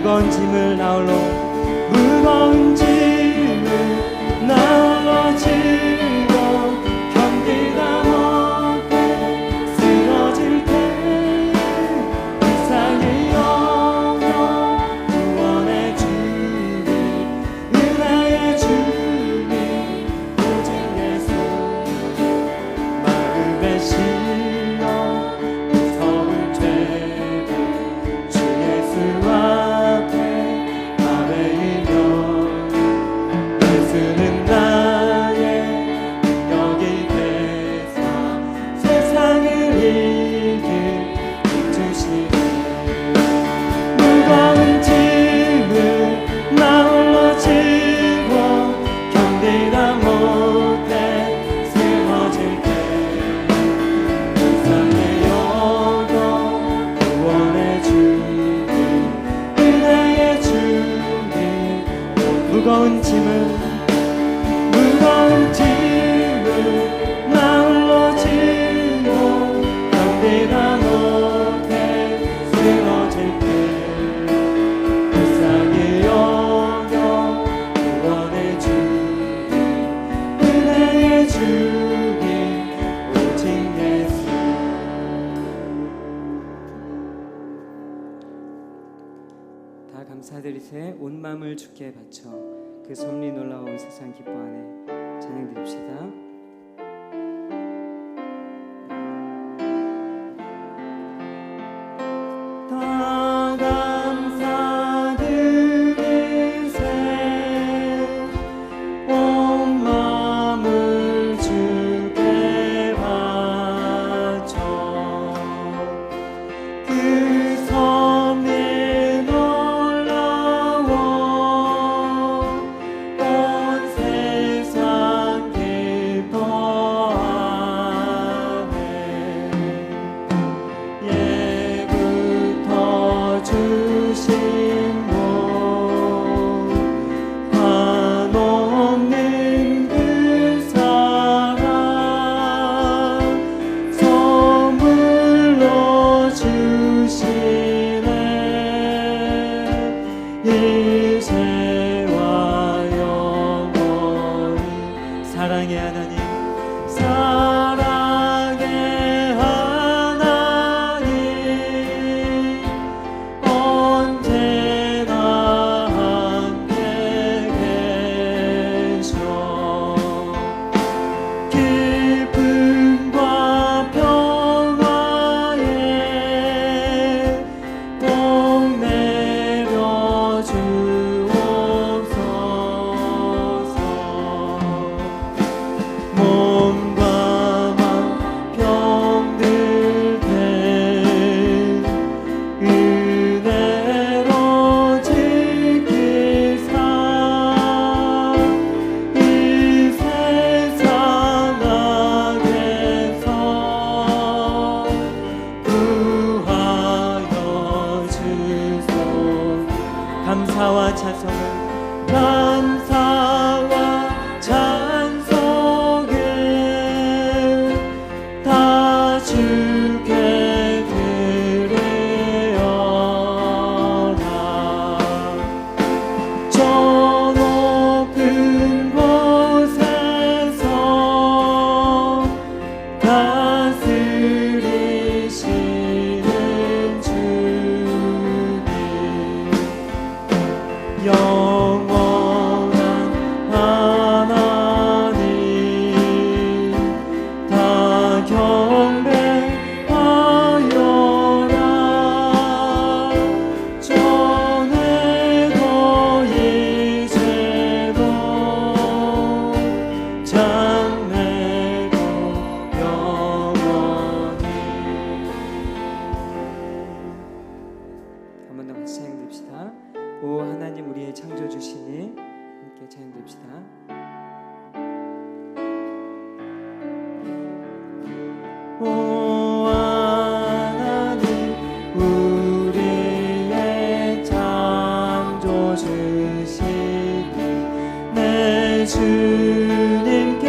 무거운 짐을 나홀로 무거운 짐을 나홀로 지고 견디다 못해 쓰러질 때 세상의 영원 구원의 주님 은혜의 주님 오직 예수 마음의 신령 무서운 죄를 주 예수 앞에 아뢰 감사드리세 온 마음을 주께 바쳐 그 섭리 놀라운 세상 기뻐하네. 찬양 드립시다. 다 감사드리세 온 마음을 주께 바쳐 그 섭리 놀라워 온 세상 기뻐하네. 예부터 주신 복 한없는 그 사랑 선물로 주시네. 이제와 영원히 사랑의 하나님, 사랑의 하나님 언제나 함께 계셔. 기쁨과 평화에 복 내려 주옵소서. 몸과 맘 병들게 은혜로 지키사 이 세상 악에서 구하여 주소서. 감사와 찬송을 감사와 찬송을 다 주께 드리어라. 저 높은 곳에서 다스리시는 주님 영원한 하나님 다 경배하여라. 전에도 이제도 장래도 영원히. 한 번 더 같이 찬양 드립시다. 오 하나님 우리의 창조주시니 함께 찬양 드립시다. 오 하나님 우리의 창조주시니 내 주님께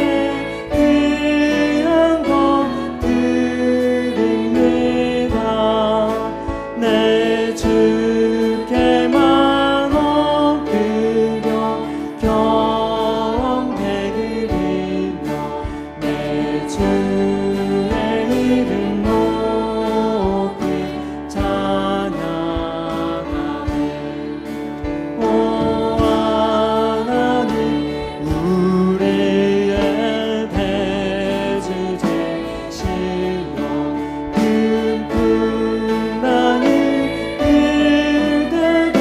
귀한 것 드립니다. 내 주께만 엎드려 경배드리며 내 주의 이름 높이 찬양하네. 오 하나님 우리의 대주제 시여 금풍랑이 일대도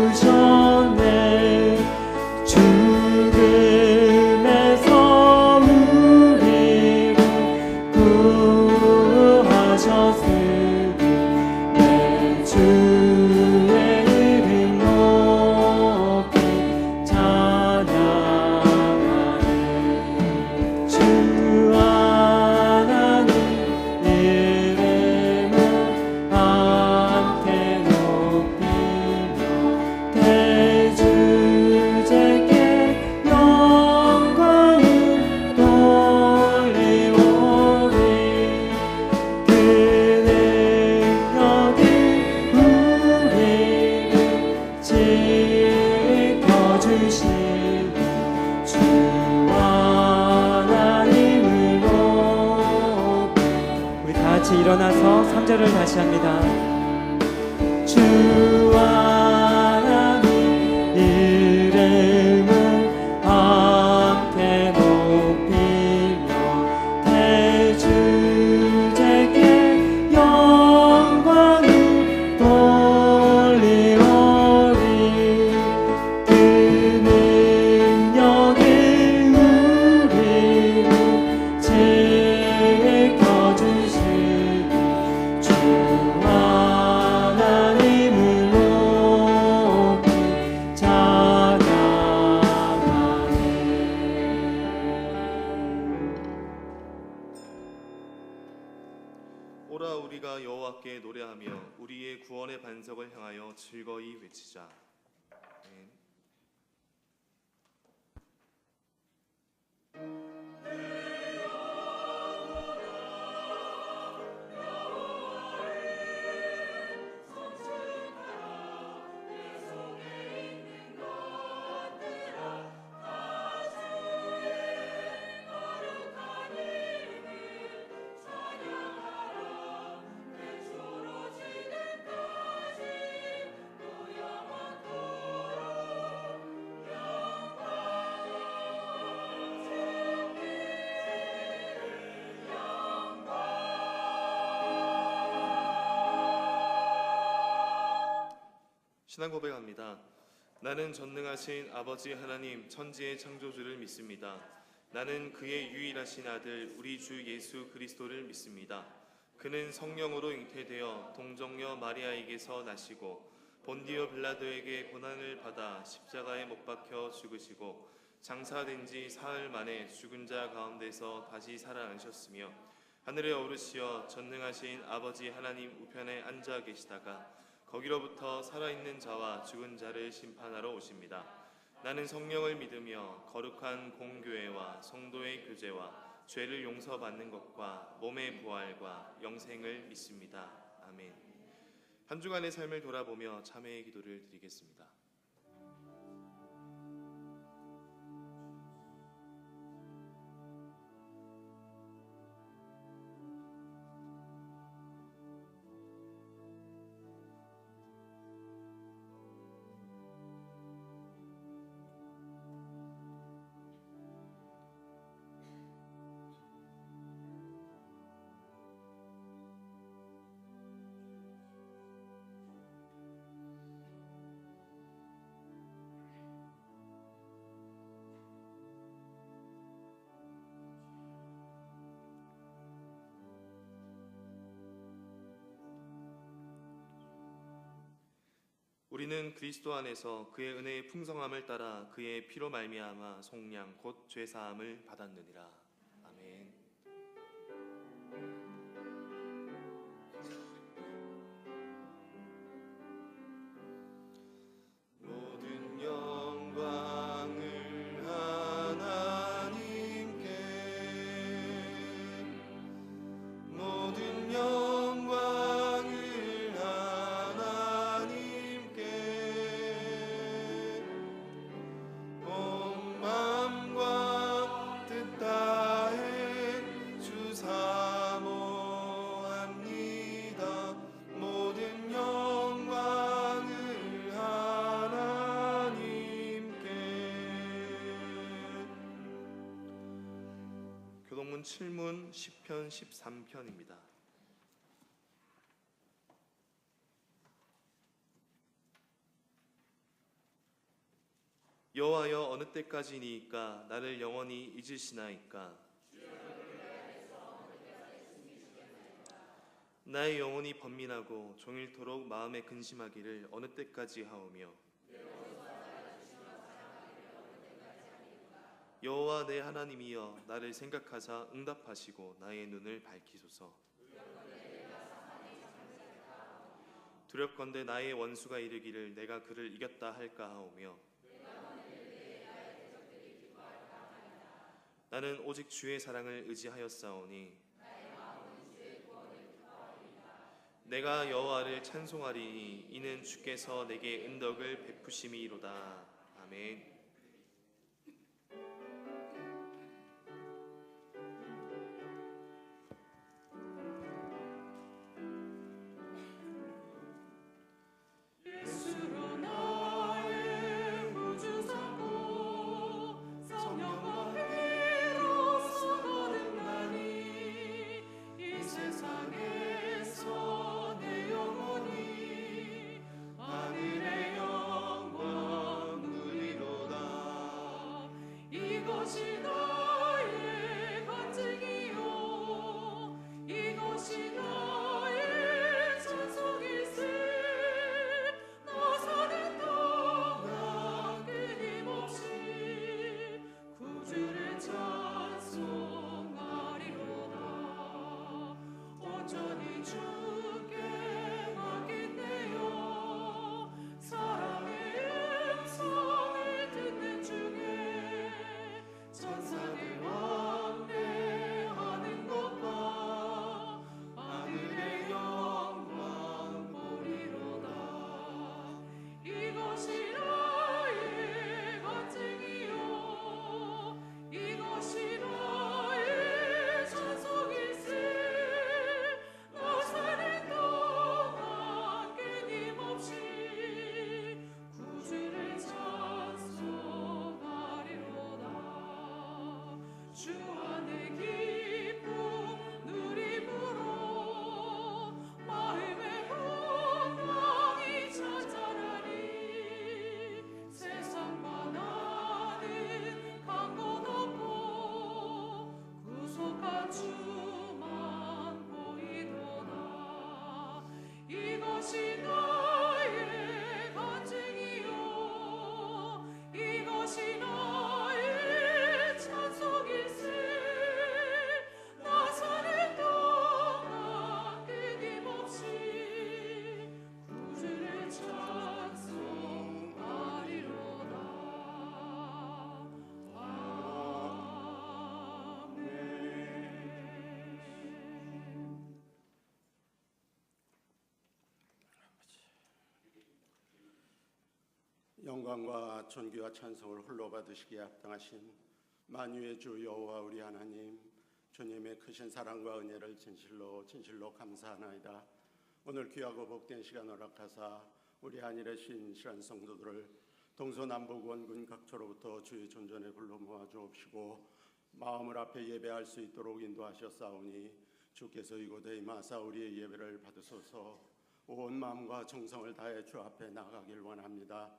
도우셨네. 죽음에서 우리를 구하셨으니 내 주의 이름 높이 찬양하네. 주 하나님 이름을 함께 높이며 대주제께 영광을 돌리오리. 그 능력이 우리를 지켜주시니 주 하나님을 높이. 우리 다 같이 일어나서 3절을 다시 합니다. 주 오라 우리가 여호와께 노래하며 우리의 구원의 반석을 향하여 즐거이 외치자. 아멘. 신앙 고백합니다. 나는 전능하신 아버지 하나님 천지의 창조주를 믿습니다. 나는 그의 유일하신 아들 우리 주 예수 그리스도를 믿습니다. 그는 성령으로 잉태되어 동정녀 마리아에게서 나시고 본디오 빌라도에게 고난을 받아 십자가에 못 박혀 죽으시고 장사된 지 사흘 만에 죽은 자 가운데서 다시 살아나셨으며 하늘에 오르시어 전능하신 아버지 하나님 우편에 앉아 계시다가 거기로부터 살아있는 자와 죽은 자를 심판하러 오십니다. 나는 성령을 믿으며 거룩한 공교회와 성도의 교제와 죄를 용서받는 것과 몸의 부활과 영생을 믿습니다. 아멘. 한 주간의 삶을 돌아보며 참회의 기도를 드리겠습니다. 우리는 그리스도 안에서 그의 은혜의 풍성함을 따라 그의 피로 말미암아 속량 곧 죄사함을 받았느니라. 아멘. 모든 영광을 하나님께, 모든 영광을 하나님께, 온 마음과 뜻 다해 주 사모합니다. 모든 영광을 하나님께. 교동문 7문 10편 13편입니다. 여호와여 어느 때까지니이까 나를 영원히 잊으시나이까. 나의 영혼이 번민하고 종일토록 마음에 근심하기를 어느 때까지 하오며. 여호와 내 하나님이여 나를 생각하사 응답하시고 나의 눈을 밝히소서. 두렵건대 나의 원수가 이르기를 내가 그를 이겼다 할까 하오며. 나는 오직 주의 사랑을 의지하였사오니 내가 여호와를 찬송하리니 이는 주께서 내게 은덕을 베푸심이로다. 아멘. 주께 맡긴대요. 사랑의 음성을 듣는 중에 천사들 왕래하는 것과 하늘의 영광 보리로다. 이것이 나의 간증이요 이것이 나의 찬송일세. 나 사는 동안 끊임없이 구주를 찬송하리로다. 주 안에 기쁨 누림으로 마음의 건강이 찾아나니 세상과 나는 간 곳 없고 구속한 주만 보이도다. 이것이 나의 간증이요 이것이 나의 찬송일세. 나 사는 동안 끊임없이 구주를 찬송하리로다. 아멘. 영광과 존귀와 찬송을 홀로 받으시기에 합당하신 만유의 주 여호와 우리 하나님, 주님의 크신 사랑과 은혜를 진실로 감사하나이다. 오늘 귀하고 복된 시간 허락하사 우리 한일의 신실한 성도들을 동서남북 원군 각처로부터 주의 존전에 불러 모아 주옵시고 마음을 앞에 예배할 수 있도록 인도하셨사오니 주께서 이곳에 임하사 우리의 예배를 받으소서. 온 마음과 정성을 다해 주 앞에 나가길 원합니다.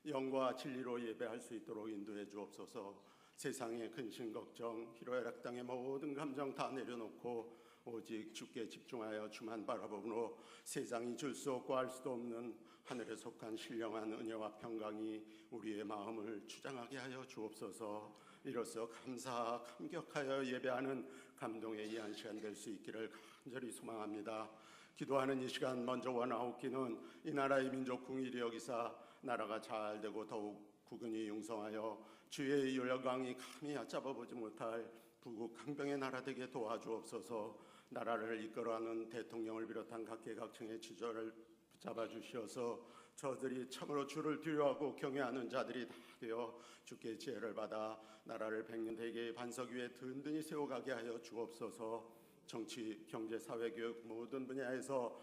영과 진리로 예배할 수 있도록 인도해 주옵소서. 세상의 근심 걱정 희로애락 땅의 모든 감정 다 내려놓고 오직 주께 집중하여 주만 바라보므로 세상이 줄 수 없고 할 수도 없는 하늘에 속한 신령한 은혜와 평강이 우리의 마음을 주장하게 하여 주옵소서. 이로써 감격하여 예배하는 감동의 이한 시간 될 수 있기를 간절히 소망합니다. 기도하는 이 시간 먼저 원하옵기는 이 나라의 민족 궁일이 여기사 나라가 잘 되고 더욱 국은이 융성하여 주의 열강이 감히 얕잡아보지 못할 부국 강병의 나라 되게 도와주옵소서. 나라를 이끌어가는 대통령을 비롯한 각계각층의 지도자를 붙잡아 주시어서 저들이 참으로 주를 두려워하고 경외하는 자들이 다 되어 주께 지혜를 받아 나라를 백년 대계의 반석 위에 든든히 세워가게 하여 주옵소서. 정치, 경제, 사회, 교육 모든 분야에서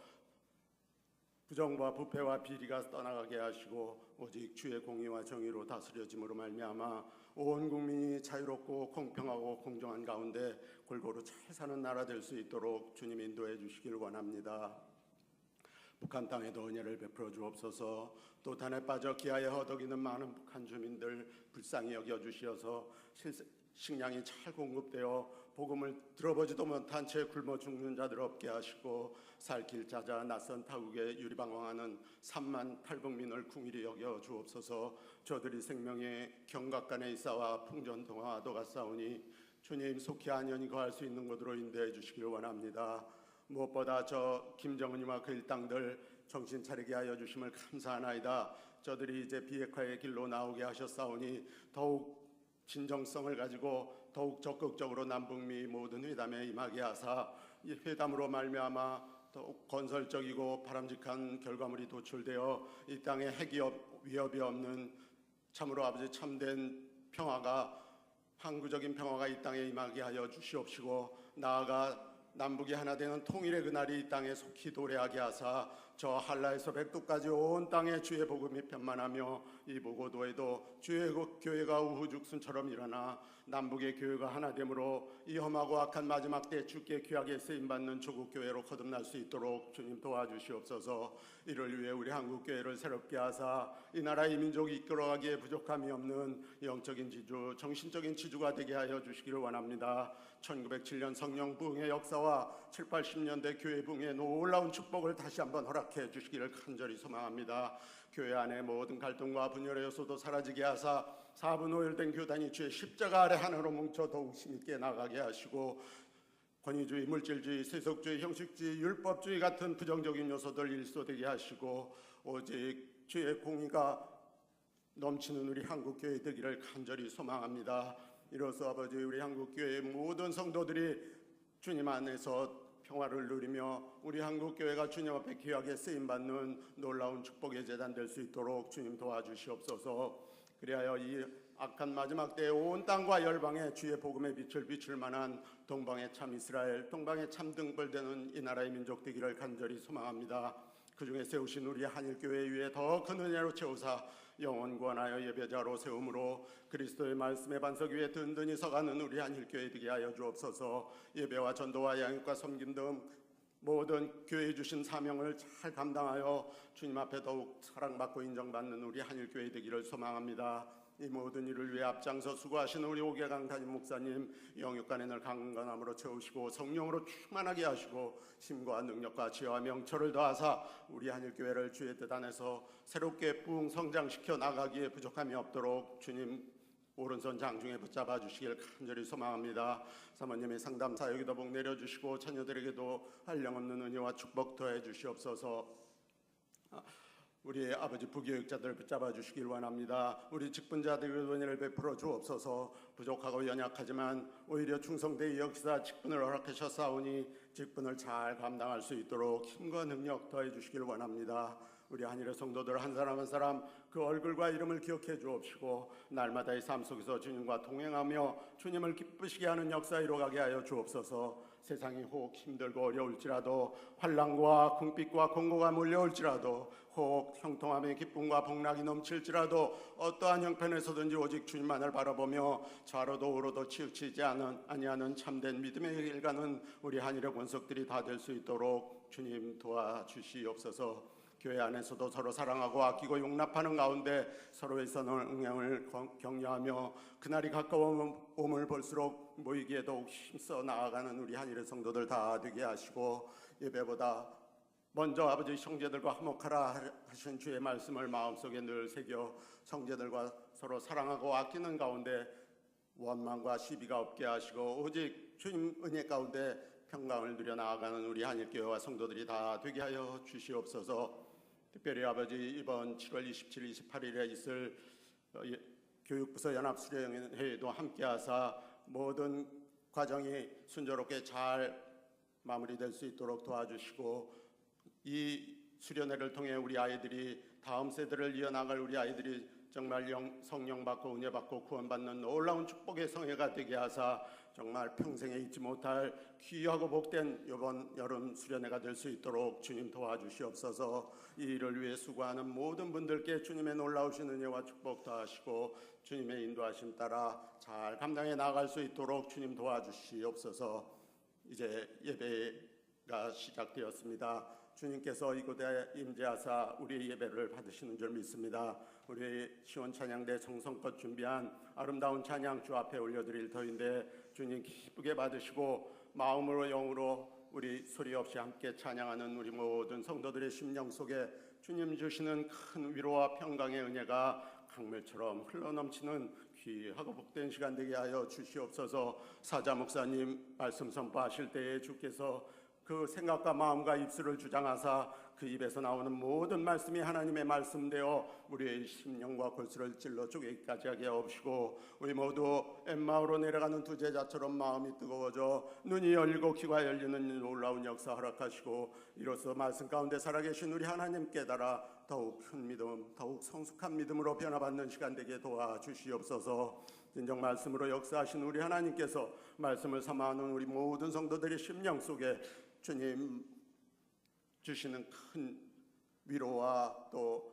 부정과 부패와 비리가 떠나가게 하시고 오직 주의 공의와 정의로 다스려짐으로 말미암아 온 국민이 자유롭고 공평하고 공정한 가운데 골고루 잘 사는 나라 될 수 있도록 주님 인도해 주시길 원합니다. 북한 땅에도 은혜를 베풀어 주옵소서. 또 단에 빠져 기아에 허덕이는 많은 북한 주민들 불쌍히 여겨주시어서 식량이 잘 공급되어 복음을 들어보지도 못한 채 굶어 죽는 자들 없게 하시고 살 길 찾아 낯선 타국에 유리방황하는 3만 탈북민을 궁일이 여겨 주옵소서. 저들이 생명의 경각간에 있사와 풍전동화도 같사오니 주님 속히 안연히 거할 수 있는 곳으로 인도해 주시길 원합니다. 무엇보다 저 김정은이와 그 일당들 정신 차리게 하여 주심을 감사하나이다. 저들이 이제 비핵화의 길로 나오게 하셨사오니 더욱 진정성을 가지고 더욱 적극적으로 남북미 모든 회담에 임하게 하사 이 회담으로 말미암아 더욱 건설적이고 바람직한 결과물이 도출되어 이 땅에 핵 위협이 없는 참으로 아버지 참된 평화가 항구적인 평화가 이 땅에 임하게 하여 주시옵시고 나아가 남북이 하나 되는 통일의 그날이 이 땅에 속히 도래하게 하사 저 한라에서 백두까지 온 땅에 주의 복음이 편만하며 이 보고도에도 주의 교회가 우후죽순처럼 일어나 남북의 교회가 하나됨으로 이 험하고 악한 마지막 때 주께 귀하게 쓰임받는 조국 교회로 거듭날 수 있도록 주님 도와주시옵소서. 이를 위해 우리 한국 교회를 새롭게 하사 이 나라의 민족이 이끌어가기에 부족함이 없는 영적인 지주, 정신적인 지주가 되게 하여 주시기를 원합니다. 1907년 성령 부흥의 역사와 7, 80년대 교회 부흥의 놀라운 축복을 다시 한번 허락해 주시기를 간절히 소망합니다. 교회 안의 모든 갈등과 분열의 요소도 사라지게 하사 4분 오열된 교단이 주의 십자가 아래 하나로 뭉쳐 더욱 힘있게 나가게 하시고 권위주의, 물질주의, 세속주의, 형식주의, 율법주의 같은 부정적인 요소들 일소되게 하시고 오직 주의 공의가 넘치는 우리 한국교회 되기를 간절히 소망합니다. 이로써 아버지 우리 한국교회의 모든 성도들이 주님 안에서 평화를 누리며 우리 한국교회가 주님 앞에 귀하게 쓰임받는 놀라운 축복의 재단 될 수 있도록 주님 도와주시옵소서. 그리하여 이 악한 마지막 때에 온 땅과 열방에 주의 복음의 빛을 비출 만한 동방의 참 이스라엘, 동방의 참 등불되는 이 나라의 민족 되기를 간절히 소망합니다. 그 중에 세우신 우리 한일교회 위에 더 큰 은혜로 채우사 영원 구원하여 예배자로 세움으로 그리스도의 말씀의 반석 위에 든든히 서가는 우리 한일교회 되게 하여 주옵소서. 예배와 전도와 양육과 섬김 등 모든 교회에 주신 사명을 잘 감당하여 주님 앞에 더욱 사랑받고 인정받는 우리 한일교회 되기를 소망합니다. 이 모든 일을 위해 앞장서 수고하시는 우리 오계강 담임 목사님 영육간에 늘 강건함으로 채우시고 성령으로 충만하게 하시고 힘과 능력과 지혜와 명철을 더하사 우리 한일교회를 주의 뜻 안에서 새롭게 부흥 성장시켜 나가기에 부족함이 없도록 주님 오른손 장중에 붙잡아 주시길 간절히 소망합니다. 사모님의 상담 사역에도 복 내려주시고 자녀들에게도 한량없는 은혜와 축복 더해 주시옵소서. 우리 아버지 부교육자들 붙잡아 주시길 원합니다. 우리 직분자들에게도 은혜를 베풀어 주옵소서. 부족하고 연약하지만 오히려 충성되이 역사 직분을 허락하셨사오니 직분을 잘 감당할 수 있도록 힘과 능력 더해 주시길 원합니다. 우리 한일의 성도들 한 사람 한 사람 그 얼굴과 이름을 기억해 주옵시고 날마다의 삶 속에서 주님과 동행하며 주님을 기쁘시게 하는 역사 이루어가게 하여 주옵소서. 세상이 혹 힘들고 어려울지라도 환난과 궁핍과 공고가 몰려올지라도 혹 형통함의 기쁨과 복락이 넘칠지라도 어떠한 형편에서든지 오직 주님만을 바라보며 좌로도 우로도 치우치지 아니하는 참된 믿음의 길 가는 우리 한일의 권속들이 다 될 수 있도록 주님 도와주시옵소서. 교회 안에서도 서로 사랑하고 아끼고 용납하는 가운데 서로의 선을 응양을 격려하며 그날이 가까움을 볼수록 모이기에 더욱 힘써 나아가는 우리 한일의 성도들 다 되게 하시고 예배보다 먼저 아버지 형제들과 화목하라 하신 주의 말씀을 마음속에 늘 새겨 형제들과 서로 사랑하고 아끼는 가운데 원망과 시비가 없게 하시고 오직 주님 은혜 가운데 평강을 누려 나아가는 우리 한일교회와 성도들이 다 되게 하여 주시옵소서. 특별히 아버지 이번 7월 27, 28일에 있을 교육부서 연합수련회에도 함께하사 모든 과정이 순조롭게 잘 마무리될 수 있도록 도와주시고 이 수련회를 통해 우리 아이들이 다음 세대를 이어나갈 우리 아이들이 정말 성령 받고 은혜 받고 구원받는 놀라운 축복의 성회가 되게 하사 정말 평생에 잊지 못할 귀하고 복된 이번 여름 수련회가 될 수 있도록 주님 도와주시옵소서. 이 일을 위해 수고하는 모든 분들께 주님의 놀라우신 은혜와 축복 더하시고 주님의 인도하심 따라 잘 감당해 나갈 수 있도록 주님 도와주시옵소서. 이제 예배가 시작되었습니다. 주님께서 이곳에 임재하사 우리의 예배를 받으시는 줄 믿습니다. 우리 시온 찬양대 정성껏 준비한 아름다운 찬양 주 앞에 올려드릴 터인데 주님 기쁘게 받으시고 마음으로 영으로 우리 소리 없이 함께 찬양하는 우리 모든 성도들의 심령 속에 주님 주시는 큰 위로와 평강의 은혜가 강물처럼 흘러넘치는 귀하고 복된 시간 되게 하여 주시옵소서. 사자 목사님 말씀 선포하실 때에 주께서 그 생각과 마음과 입술을 주장하사 그 입에서 나오는 모든 말씀이 하나님의 말씀되어 우리의 심령과 골수를 찔러 쪼개기까지 하게 하옵시고 우리 모두 엠마오로 내려가는 두 제자처럼 마음이 뜨거워져 눈이 열리고 귀가 열리는 놀라운 역사 허락하시고 이로써 말씀 가운데 살아계신 우리 하나님 깨달아 더욱 큰 믿음, 더욱 성숙한 믿음으로 변화받는 시간 되게 도와주시옵소서. 진정 말씀으로 역사하신 우리 하나님께서 말씀을 삼아하는 우리 모든 성도들의 심령 속에 주님 주시는 큰 위로와 또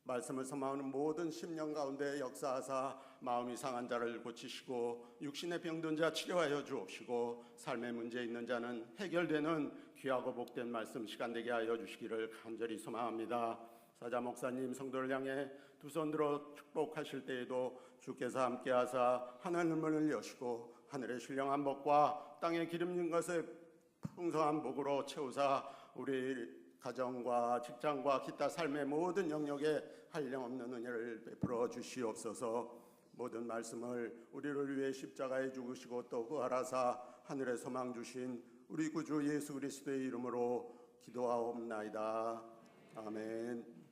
말씀을 삼아오는 모든 심령 가운데 역사하사 마음이 상한 자를 고치시고 육신의 병든 자 치료하여 주옵시고 삶의 문제 있는 자는 해결되는 귀하고 복된 말씀 시간 되게 하여 주시기를 간절히 소망합니다. 사자 목사님 성도를 향해 두 손 들어 축복하실 때에도 주께서 함께하사 하늘 문을 여시고 하늘의 신령한 복과 땅에 기름진 것을 풍성한 복으로 채우사 우리 가정과 직장과 기타 삶의 모든 영역에 한량없는 은혜를 베풀어 주시옵소서. 모든 말씀을 우리를 위해 십자가에 죽으시고 또 부활하사 하늘의 소망 주신 우리 구주 예수 그리스도의 이름으로 기도하옵나이다. 아멘.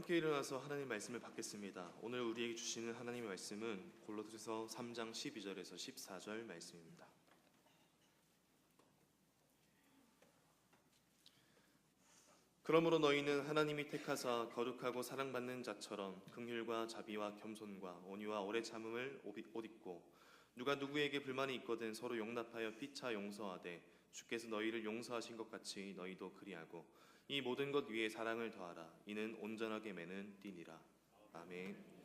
함께 일어나서 하나님 말씀을 받겠습니다. 오늘 우리에게 주시는 하나님의 말씀은 골로새서 3장 12절에서 14절 말씀입니다. 그러므로 너희는 하나님이 택하사 거룩하고 사랑받는 자처럼 긍휼과 자비와 겸손과 온유와 오래 참음을 옷 입고 누가 누구에게 불만이 있거든 서로 용납하여 피차 용서하되 주께서 너희를 용서하신 것 같이 너희도 그리하고 이 모든 것 위에 사랑을 더하라. 이는 온전하게 매는 띠니라. 아멘.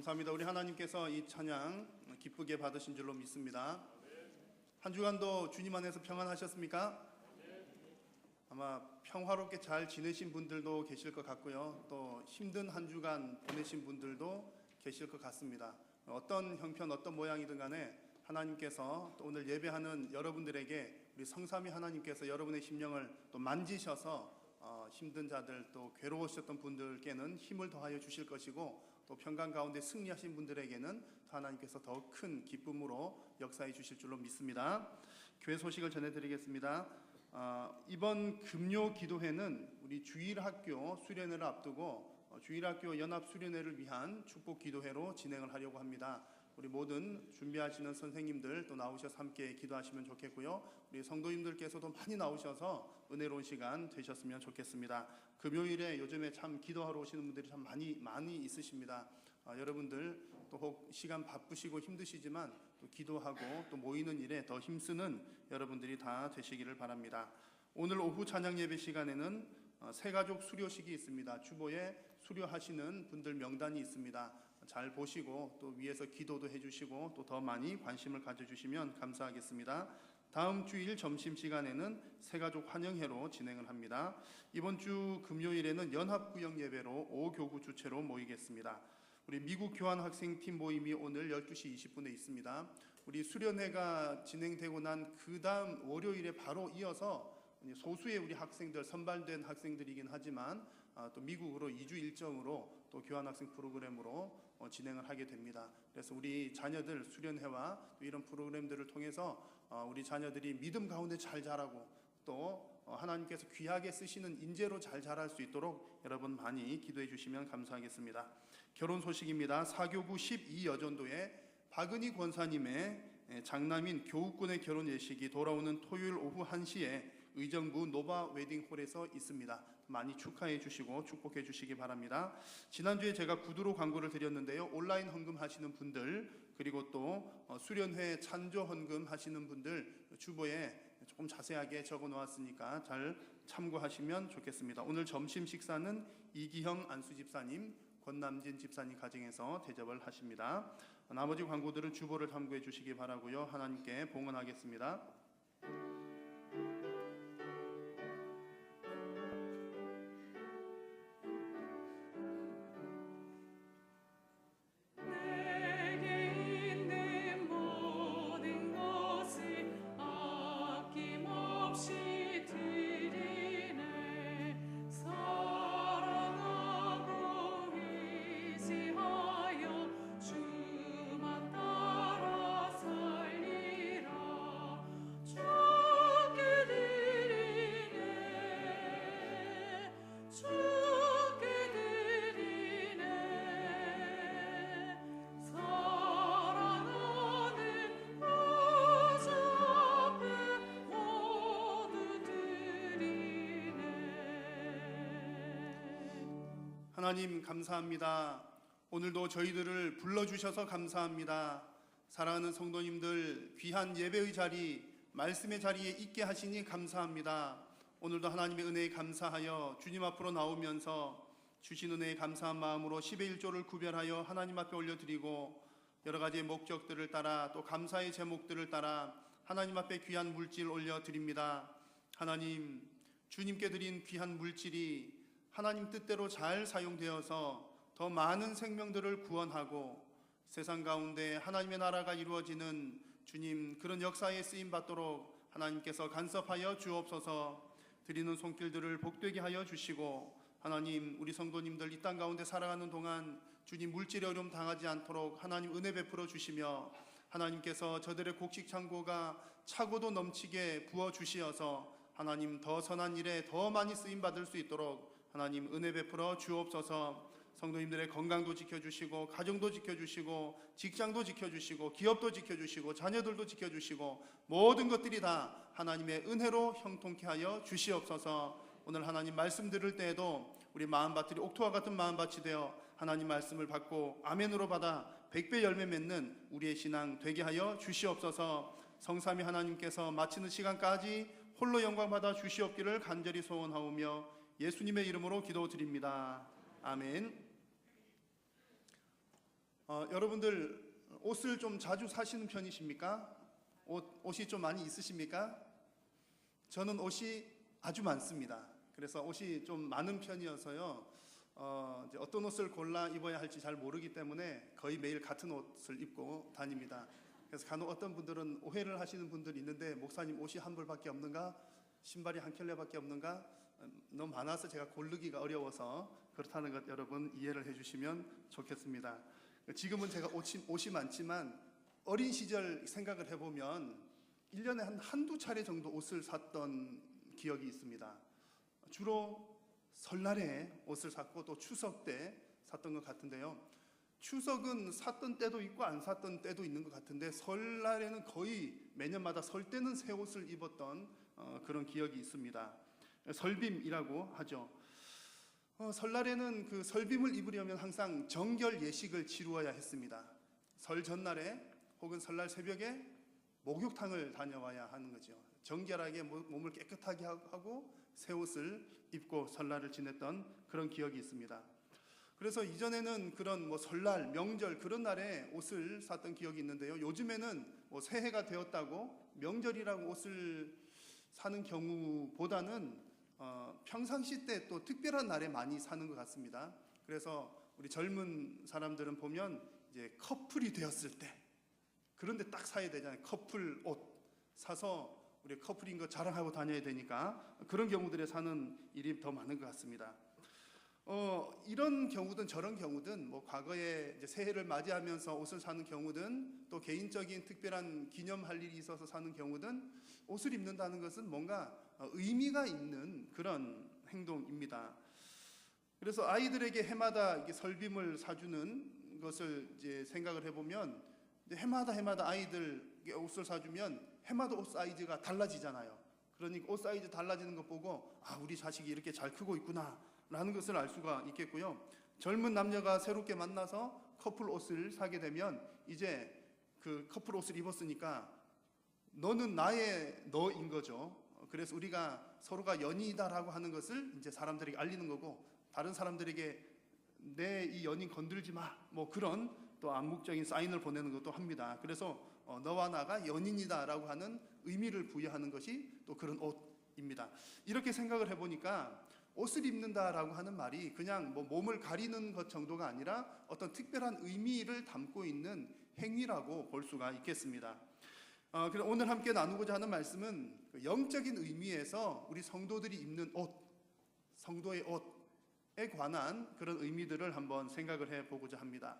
감사합니다. 우리 하나님께서 이 찬양 기쁘게 받으신 줄로 믿습니다. 한 주간도 주님 안에서 평안하셨습니까? 아마 평화롭게 잘 지내신 분들도 계실 것 같고요. 또 힘든 한 주간 보내신 분들도 계실 것 같습니다. 어떤 형편, 어떤 모양이든 간에 하나님께서 또 오늘 예배하는 여러분들에게 우리 성삼위 하나님께서 여러분의 심령을 또 만지셔서 힘든 자들 또 괴로우셨던 분들께는 힘을 더하여 주실 것이고 또 평강 가운데 승리하신 분들에게는 하나님께서 더 큰 기쁨으로 역사해 주실 줄로 믿습니다. 교회 소식을 전해드리겠습니다. 이번 금요 기도회는 우리 주일학교 수련회를 앞두고 주일학교 연합 수련회를 위한 축복 기도회로 진행을 하려고 합니다. 우리 모든 준비하시는 선생님들 또 나오셔서 함께 기도하시면 좋겠고요. 우리 성도님들께서도 많이 나오셔서 은혜로운 시간 되셨으면 좋겠습니다. 금요일에 요즘에 참 기도하러 오시는 분들이 참 많이 있으십니다. 여러분들 또 혹 시간 바쁘시고 힘드시지만 또 기도하고 또 모이는 일에 더 힘쓰는 여러분들이 다 되시기를 바랍니다. 오늘 오후 찬양 예배 시간에는 새가족 수료식이 있습니다. 주보에 수료하시는 분들 명단이 있습니다. 잘 보시고 또 위에서 기도도 해주시고 또 더 많이 관심을 가져주시면 감사하겠습니다. 다음 주일 점심시간에는 새가족 환영회로 진행을 합니다. 이번 주 금요일에는 연합구역 예배로 5교구 주체로 모이겠습니다. 우리 미국 교환학생팀 모임이 오늘 12시 20분에 있습니다. 우리 수련회가 진행되고 난 그 다음 월요일에 바로 이어서 소수의 우리 학생들, 선발된 학생들이긴 하지만 또 미국으로 2주 일정으로 또 교환학생 프로그램으로 진행을 하게 됩니다. 그래서 우리 자녀들 수련회와 또 이런 프로그램들을 통해서 우리 자녀들이 믿음 가운데 잘 자라고 또 하나님께서 귀하게 쓰시는 인재로 잘 자랄 수 있도록 여러분 많이 기도해 주시면 감사하겠습니다. 결혼 소식입니다. 사교구 12여전도에 박은희 권사님의 장남인 교우꾼의 결혼 예식이 돌아오는 토요일 오후 1시에 의정부 노바 웨딩홀에서 있습니다. 많이 축하해 주시고 축복해 주시기 바랍니다. 지난주에 제가 구두로 광고를 드렸는데요. 온라인 헌금 하시는 분들 그리고 또 수련회 찬조 헌금 하시는 분들 주보에 조금 자세하게 적어 놓았으니까 잘 참고하시면 좋겠습니다. 오늘 점심 식사는 이기형 안수 집사님, 권남진 집사님 가정에서 대접을 하십니다. 나머지 광고들은 주보를 참고해 주시기 바라고요. 하나님께 봉헌하겠습니다. 내게 있는 모든 것을 아낌없이 드리네. 사랑하고 의지하여 주만 따라 살리라. 주께 드리네. 주께 드리네. 사랑하는 보좌 앞에 모두 드리네. 하나님 감사합니다. 오늘도 저희들을 불러주셔서 감사합니다. 사랑하는 성도님들 귀한 예배의 자리, 말씀의 자리에 있게 하시니 감사합니다. 오늘도 하나님의 은혜에 감사하여 주님 앞으로 나오면서 주신 은혜에 감사한 마음으로 10의 1조를 구별하여 하나님 앞에 올려드리고 여러 가지의 목적들을 따라 또 감사의 제목들을 따라 하나님 앞에 귀한 물질 올려드립니다. 하나님, 주님께 드린 귀한 물질이 하나님 뜻대로 잘 사용되어서 더 많은 생명들을 구원하고 세상 가운데 하나님의 나라가 이루어지는 주님 그런 역사에 쓰임 받도록 하나님께서 간섭하여 주옵소서. 드리는 손길들을 복되게 하여 주시고 하나님 우리 성도님들 이 땅 가운데 살아가는 동안 주님 물질의 어려움 당하지 않도록 하나님 은혜 베풀어 주시며 하나님께서 저들의 곡식 창고가 차고도 넘치게 부어 주시어서 하나님 더 선한 일에 더 많이 쓰임 받을 수 있도록 하나님 은혜 베풀어 주옵소서. 성도님들의 건강도 지켜주시고 가정도 지켜주시고 직장도 지켜주시고 기업도 지켜주시고 자녀들도 지켜주시고 모든 것들이 다 하나님의 은혜로 형통케 하여 주시옵소서. 오늘 하나님 말씀 들을 때에도 우리 마음밭들이 옥토와 같은 마음밭이 되어 하나님 말씀을 받고 아멘으로 받아 100배 열매 맺는 우리의 신앙 되게 하여 주시옵소서. 성삼위 하나님께서 마치는 시간까지 홀로 영광 받아 주시옵기를 간절히 소원하오며 예수님의 이름으로 기도드립니다. 아멘. 여러분들 옷을 좀 자주 사시는 편이십니까? 옷이 좀 많이 있으십니까? 저는 옷이 아주 많습니다. 그래서 옷이 좀 많은 편이어서요. 이제 어떤 옷을 골라 입어야 할지 잘 모르기 때문에 거의 매일 같은 옷을 입고 다닙니다. 그래서 간혹 어떤 분들은 오해를 하시는 분들이 있는데 목사님 옷이 한 벌밖에 없는가? 신발이 한 켤레밖에 없는가? 너무 많아서 제가 고르기가 어려워서 그렇다는 것 여러분 이해를 해주시면 좋겠습니다. 지금은 제가 옷이 많지만 어린 시절 생각을 해보면 1년에 한두 차례 정도 옷을 샀던 기억이 있습니다. 주로 설날에 옷을 샀고 또 추석 때 샀던 것 같은데요. 추석은 샀던 때도 있고 안 샀던 때도 있는 것 같은데 설날에는 거의 매년마다 설 때는 새 옷을 입었던 그런 기억이 있습니다. 설빔이라고 하죠. 설날에는 그 설빔을 입으려면 항상 정결 예식을 치루어야 했습니다. 설 전날에 혹은 설날 새벽에 목욕탕을 다녀와야 하는 거죠. 정결하게 몸을 깨끗하게 하고 새 옷을 입고 설날을 지냈던 그런 기억이 있습니다. 그래서 이전에는 그런 설날, 명절 그런 날에 옷을 샀던 기억이 있는데요. 요즘에는 새해가 되었다고 명절이라고 옷을 사는 경우보다는 평상시 때 또 특별한 날에 많이 사는 것 같습니다. 그래서 우리 젊은 사람들은 보면 이제 커플이 되었을 때 그런데 딱 사야 되잖아요. 커플 옷 사서 우리 커플인 거 자랑하고 다녀야 되니까 그런 경우들에 사는 일이 더 많은 것 같습니다. 이런 경우든 저런 경우든 과거에 이제 새해를 맞이하면서 옷을 사는 경우든 또 개인적인 특별한 기념할 일이 있어서 사는 경우든 옷을 입는다는 것은 뭔가 의미가 있는 그런 행동입니다. 그래서 아이들에게 해마다 이게 설빔을 사주는 것을 이제 생각을 해보면 해마다 아이들에게 옷을 사주면 해마다 옷 사이즈가 달라지잖아요. 그러니까 옷 사이즈 달라지는 것 보고 우리 자식이 이렇게 잘 크고 있구나 라는 것을 알 수가 있겠고요. 젊은 남녀가 새롭게 만나서 커플 옷을 사게 되면 이제 그 커플 옷을 입었으니까 너는 나의 너인 거죠. 그래서 우리가 서로가 연인이다라고 하는 것을 이제 사람들에게 알리는 거고 다른 사람들에게 내 이 연인 건들지 마 그런 또 암묵적인 사인을 보내는 것도 합니다. 그래서 너와 나가 연인이다라고 하는 의미를 부여하는 것이 또 그런 옷입니다. 이렇게 생각을 해보니까 옷을 입는다라고 하는 말이 그냥 몸을 가리는 것 정도가 아니라 어떤 특별한 의미를 담고 있는 행위라고 볼 수가 있겠습니다. 그래서 오늘 함께 나누고자 하는 말씀은 영적인 의미에서 우리 성도들이 입는 옷, 성도의 옷에 관한 그런 의미들을 한번 생각을 해보고자 합니다.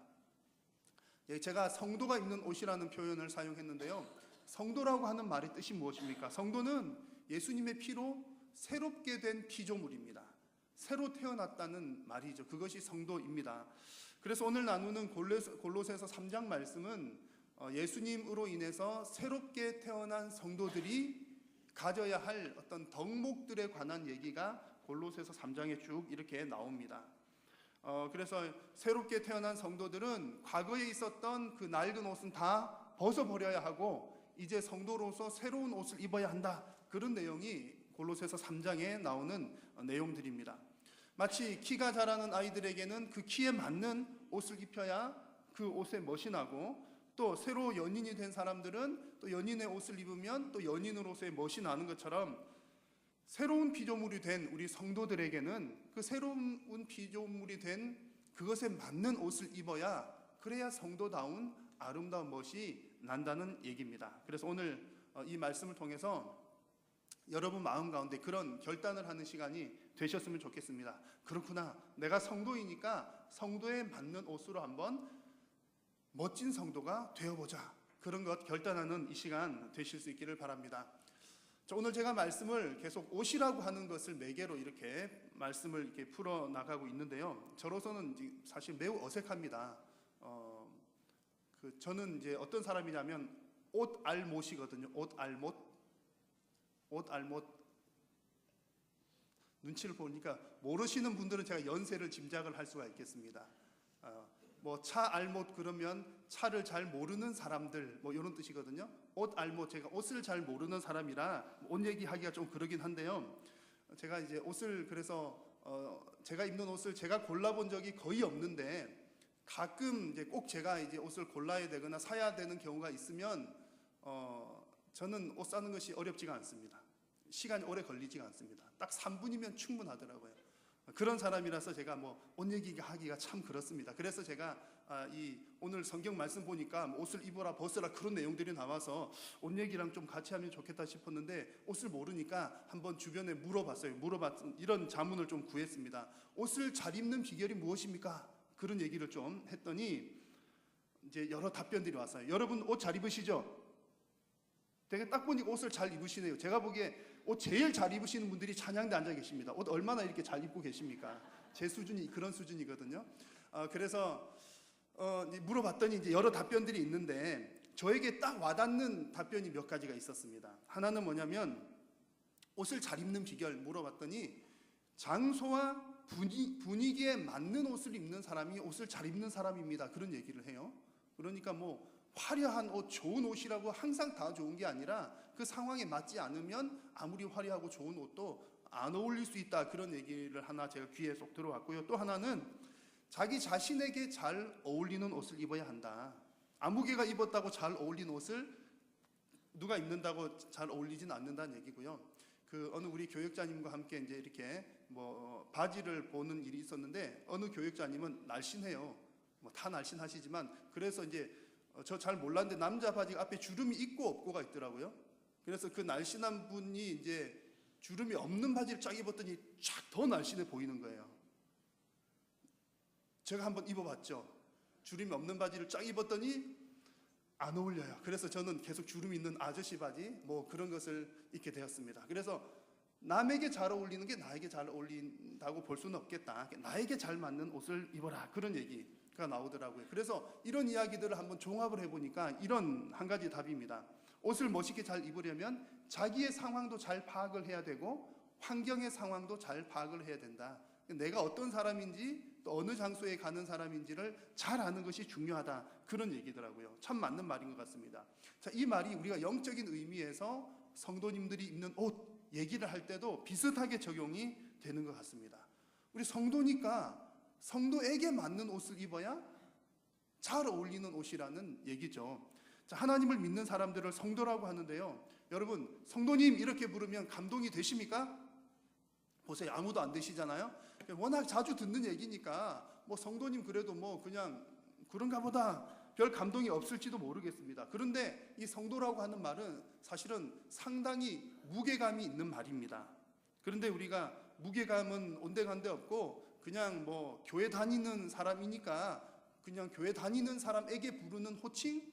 제가 성도가 입는 옷이라는 표현을 사용했는데요. 성도라고 하는 말의 뜻이 무엇입니까? 성도는 예수님의 피로 새롭게 된 피조물입니다. 새로 태어났다는 말이죠. 그것이 성도입니다. 그래서 오늘 나누는 골로새서 3장 말씀은 예수님으로 인해서 새롭게 태어난 성도들이 가져야 할 어떤 덕목들에 관한 얘기가 골로새서 3장에 쭉 이렇게 나옵니다. 그래서 새롭게 태어난 성도들은 과거에 있었던 그 낡은 옷은 다 벗어버려야 하고 이제 성도로서 새로운 옷을 입어야 한다. 그런 내용이 골로새서 3장에 나오는 내용들입니다. 마치 키가 자라는 아이들에게는 그 키에 맞는 옷을 입혀야 그 옷에 멋이 나고 또 새로 연인이 된 사람들은 또 연인의 옷을 입으면 또 연인으로서의 멋이 나는 것처럼 새로운 피조물이 된 우리 성도들에게는 그 새로운 피조물이 된 그것에 맞는 옷을 입어야 그래야 성도다운 아름다운 멋이 난다는 얘기입니다. 그래서 오늘 이 말씀을 통해서 여러분 마음 가운데 그런 결단을 하는 시간이 되셨으면 좋겠습니다. 그렇구나, 내가 성도이니까 성도에 맞는 옷으로 한번 멋진 성도가 되어보자, 그런 것 결단하는 이 시간 되실 수 있기를 바랍니다. 오늘 제가 말씀을 계속 옷이라고 하는 것을 매개로 이렇게 말씀을 이렇게 풀어 나가고 있는데요. 저로서는 사실 매우 어색합니다. 저는 이제 어떤 사람이냐면 옷 알못이거든요. 옷 알못. 눈치를 보니까 모르시는 분들은 제가 연세를 짐작을 할 수가 있겠습니다. 차 알못 그러면 차를 잘 모르는 사람들 이런 뜻이거든요. 옷 알못, 제가 옷을 잘 모르는 사람이라 옷 얘기하기가 좀 그러긴 한데요. 제가 이제 옷을 그래서 제가 입는 옷을 제가 골라본 적이 거의 없는데 가끔 이제 꼭 제가 이제 옷을 골라야 되거나 사야 되는 경우가 있으면 저는 옷 사는 것이 어렵지가 않습니다. 시간이 오래 걸리지가 않습니다. 딱 3분이면 충분하더라고요. 그런 사람이라서 제가 뭐 옷 얘기하기가 참 그렇습니다. 그래서 제가 이 오늘 성경 말씀 보니까 옷을 입어라 벗어라 그런 내용들이 나와서 옷 얘기랑 좀 같이 하면 좋겠다 싶었는데 옷을 모르니까 한번 주변에 물어봤어요. 이런 자문을 좀 구했습니다. 옷을 잘 입는 비결이 무엇입니까? 그런 얘기를 좀 했더니 이제 여러 답변들이 왔어요. 여러분 옷 잘 입으시죠? 되게 딱 보니까 옷을 잘 입으시네요. 제가 보기에 옷 제일 잘 입으시는 분들이 찬양대 앉아 계십니다. 옷 얼마나 이렇게 잘 입고 계십니까? 제 수준이 그런 수준이거든요. 그래서 물어봤더니 이제 여러 답변들이 있는데 저에게 딱 와닿는 답변이 몇 가지가 있었습니다. 하나는 뭐냐면 옷을 잘 입는 비결 물어봤더니 장소와 분위기에 맞는 옷을 입는 사람이 옷을 잘 입는 사람입니다. 그런 얘기를 해요. 그러니까 뭐 화려한 옷, 좋은 옷이라고 항상 다 좋은 게 아니라 그 상황에 맞지 않으면 아무리 화려하고 좋은 옷도 안 어울릴 수 있다. 그런 얘기를 하나 제가 귀에 쏙 들어왔고요. 또 하나는 자기 자신에게 잘 어울리는 옷을 입어야 한다. 아무개가 입었다고 잘 어울리는 옷을 누가 입는다고 잘 어울리진 않는다는 얘기고요. 어느 우리 교역자님과 함께 이제 이렇게 바지를 보는 일이 있었는데 어느 교역자님은 날씬해요. 다 날씬하시지만 그래서 이제 저 잘 몰랐는데 남자 바지 앞에 주름이 있고 없고가 있더라고요. 그래서 그 날씬한 분이 이제 주름이 없는 바지를 쫙 입었더니 쫙 더 날씬해 보이는 거예요. 제가 한번 입어봤죠. 주름이 없는 바지를 쫙 입었더니 안 어울려요. 그래서 저는 계속 주름 있는 아저씨 바지 그런 것을 입게 되었습니다. 그래서 남에게 잘 어울리는 게 나에게 잘 어울린다고 볼 수는 없겠다. 나에게 잘 맞는 옷을 입어라. 그런 얘기가 나오더라고요. 그래서 이런 이야기들을 한번 종합을 해보니까 이런 한 가지 답입니다. 옷을 멋있게 잘 입으려면 자기의 상황도 잘 파악을 해야 되고 환경의 상황도 잘 파악을 해야 된다. 내가 어떤 사람인지 또 어느 장소에 가는 사람인지를 잘 아는 것이 중요하다. 그런 얘기더라고요. 참 맞는 말인 것 같습니다. 자, 이 말이 우리가 영적인 의미에서 성도님들이 입는 옷 얘기를 할 때도 비슷하게 적용이 되는 것 같습니다. 우리 성도니까 성도에게 맞는 옷을 입어야 잘 어울리는 옷이라는 얘기죠. 자, 하나님을 믿는 사람들을 성도라고 하는데요. 여러분, 성도님 이렇게 부르면 감동이 되십니까? 보세요. 아무도 안 되시잖아요. 워낙 자주 듣는 얘기니까 성도님 그래도 그냥 그런가 보다 별 감동이 없을지도 모르겠습니다. 그런데 이 성도라고 하는 말은 사실은 상당히 무게감이 있는 말입니다. 그런데 우리가 무게감은 온데간데 없고 그냥 교회 다니는 사람이니까 그냥 교회 다니는 사람에게 부르는 호칭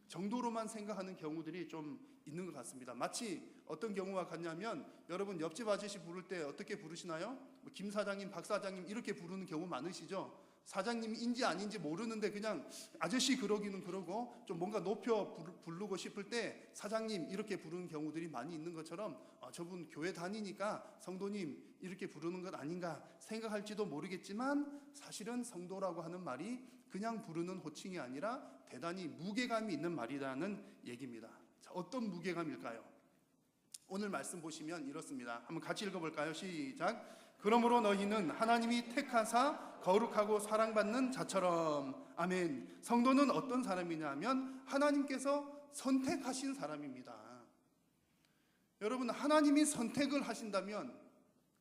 정도로만 생각하는 경우들이 좀 있는 것 같습니다. 마치 어떤 경우가 같냐면 여러분 옆집 아저씨 부를 때 어떻게 부르시나요? 김 사장님, 박 사장님 이렇게 부르는 경우 많으시죠? 사장님인지 아닌지 모르는데 그냥 아저씨 그러기는 그러고 좀 뭔가 높여 부르고 싶을 때 사장님 이렇게 부르는 경우들이 많이 있는 것처럼 저분 교회 다니니까 성도님 이렇게 부르는 것 아닌가 생각할지도 모르겠지만 사실은 성도라고 하는 말이 그냥 부르는 호칭이 아니라 대단히 무게감이 있는 말이라는 얘기입니다. 자, 어떤 무게감일까요? 오늘 말씀 보시면 이렇습니다. 한번 같이 읽어볼까요? 시작. 그러므로 너희는 하나님이 택하사 거룩하고 사랑받는 자처럼. 아멘. 성도는 어떤 사람이냐 하면 하나님께서 선택하신 사람입니다. 여러분, 하나님이 선택을 하신다면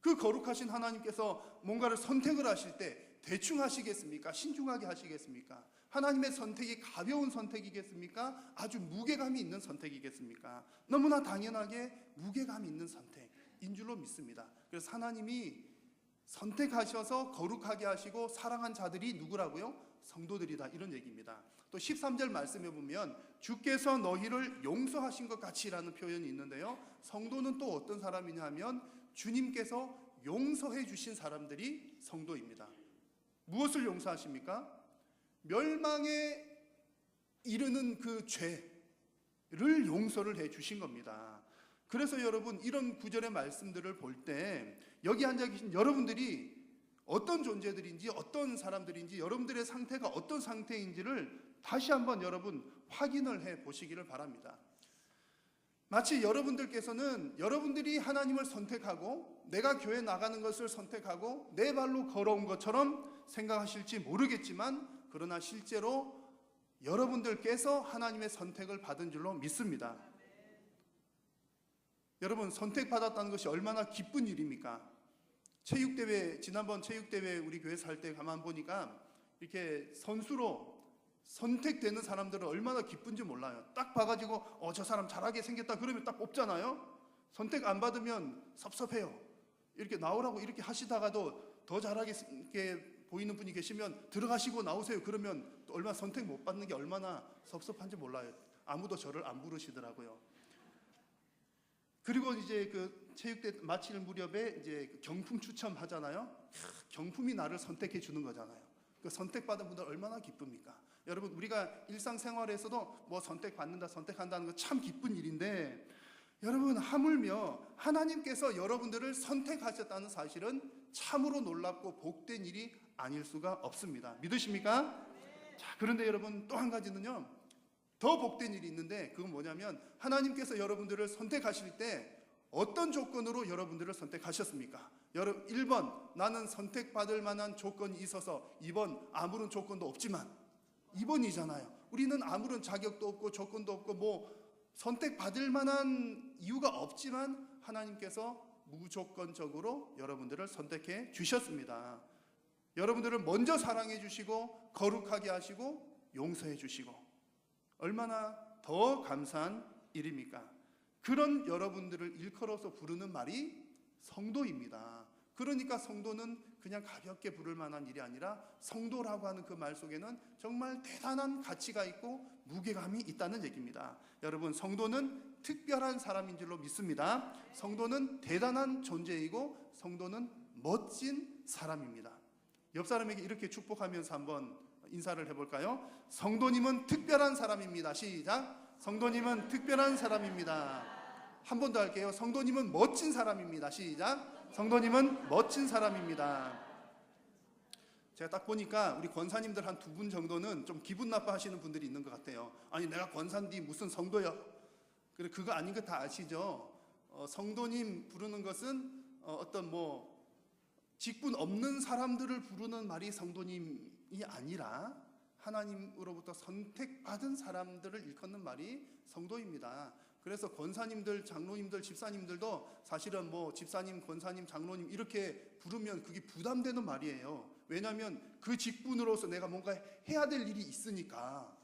그 거룩하신 하나님께서 뭔가를 선택을 하실 때 대충 하시겠습니까? 신중하게 하시겠습니까? 하나님의 선택이 가벼운 선택이겠습니까? 아주 무게감이 있는 선택이겠습니까? 너무나 당연하게 무게감이 있는 선택인 줄로 믿습니다. 그래서 하나님이 선택하셔서 거룩하게 하시고 사랑한 자들이 누구라고요? 성도들이다. 이런 얘기입니다. 또 13절 말씀에 보면 주께서 너희를 용서하신 것 같이라는 표현이 있는데요. 성도는 또 어떤 사람이냐 하면 주님께서 용서해 주신 사람들이 성도입니다. 무엇을 용서하십니까? 멸망에 이르는 그 죄를 용서를 해 주신 겁니다. 그래서 여러분 이런 구절의 말씀들을 볼 때 여기 앉아 계신 여러분들이 어떤 존재들인지 어떤 사람들인지 여러분들의 상태가 어떤 상태인지를 다시 한번 여러분 확인을 해 보시기를 바랍니다. 마치 여러분들께서는 여러분들이 하나님을 선택하고 내가 교회 나가는 것을 선택하고 내 발로 걸어온 것처럼 생각하실지 모르겠지만 그러나 실제로 여러분들께서 하나님의 선택을 받은 줄로 믿습니다. 여러분 선택받았다는 것이 얼마나 기쁜 일입니까? 체육대회, 지난번 체육대회 우리 교회 살 때 가만 보니까 이렇게 선수로 선택되는 사람들은 얼마나 기쁜지 몰라요. 딱 봐가지고 저 사람 잘하게 생겼다 그러면 딱 뽑잖아요. 선택 안 받으면 섭섭해요. 이렇게 나오라고 이렇게 하시다가도 더 잘하게 보이는 분이 계시면 들어가시고 나오세요. 그러면 또 얼마나 선택 못 받는 게 얼마나 섭섭한지 몰라요. 아무도 저를 안 부르시더라고요. 그리고 이제 그 체육대 마칠 무렵에 이제 그 경품 추첨하잖아요. 경품이 나를 선택해 주는 거잖아요. 그 선택받은 분들 얼마나 기쁩니까? 여러분, 우리가 일상생활에서도 뭐 선택받는다, 선택한다는 거 참 기쁜 일인데, 여러분, 하물며 하나님께서 여러분들을 선택하셨다는 사실은 참으로 놀랍고 복된 일이 아닐 수가 없습니다. 믿으십니까? 자, 그런데 여러분, 또 한 가지는요, 더 복된 일이 있는데, 그건 뭐냐면 하나님께서 여러분들을 선택하실 때 어떤 조건으로 여러분들을 선택하셨습니까? 1번, 나는 선택받을 만한 조건이 있어서. 2번, 아무런 조건도 없지만. 2번이잖아요. 우리는 아무런 자격도 없고 조건도 없고 뭐 선택받을 만한 이유가 없지만 하나님께서 무조건적으로 여러분들을 선택해 주셨습니다. 여러분들을 먼저 사랑해 주시고 거룩하게 하시고 용서해 주시고, 얼마나 더 감사한 일입니까? 그런 여러분들을 일컬어서 부르는 말이 성도입니다. 그러니까 성도는 그냥 가볍게 부를 만한 일이 아니라 성도라고 하는 그 말 속에는 정말 대단한 가치가 있고 무게감이 있다는 얘기입니다. 여러분, 성도는 특별한 사람인 줄로 믿습니다. 성도는 대단한 존재이고 성도는 멋진 사람입니다. 옆 사람에게 이렇게 축복하면서 한번 인사를 해볼까요? 성도님은 특별한 사람입니다. 시작. 성도님은 특별한 사람입니다. 한 번 더 할게요. 성도님은 멋진 사람입니다. 시작. 성도님은 멋진 사람입니다. 제가 딱 보니까 우리 권사님들 한 2분 정도는 좀 기분 나빠하시는 분들이 있는 것 같아요. 아니, 내가 권사인데 무슨 성도야? 그거 아닌 거 다 아시죠? 성도님 부르는 것은 어떤 뭐 직분 없는 사람들을 부르는 말이 성도님이 아니라 하나님으로부터 선택받은 사람들을 일컫는 말이 성도입니다. 그래서 권사님들, 장로님들, 집사님들도 사실은 뭐 집사님, 권사님, 장로님 이렇게 부르면 그게 부담되는 말이에요. 왜냐하면 그 직분으로서 내가 뭔가 해야 될 일이 있으니까.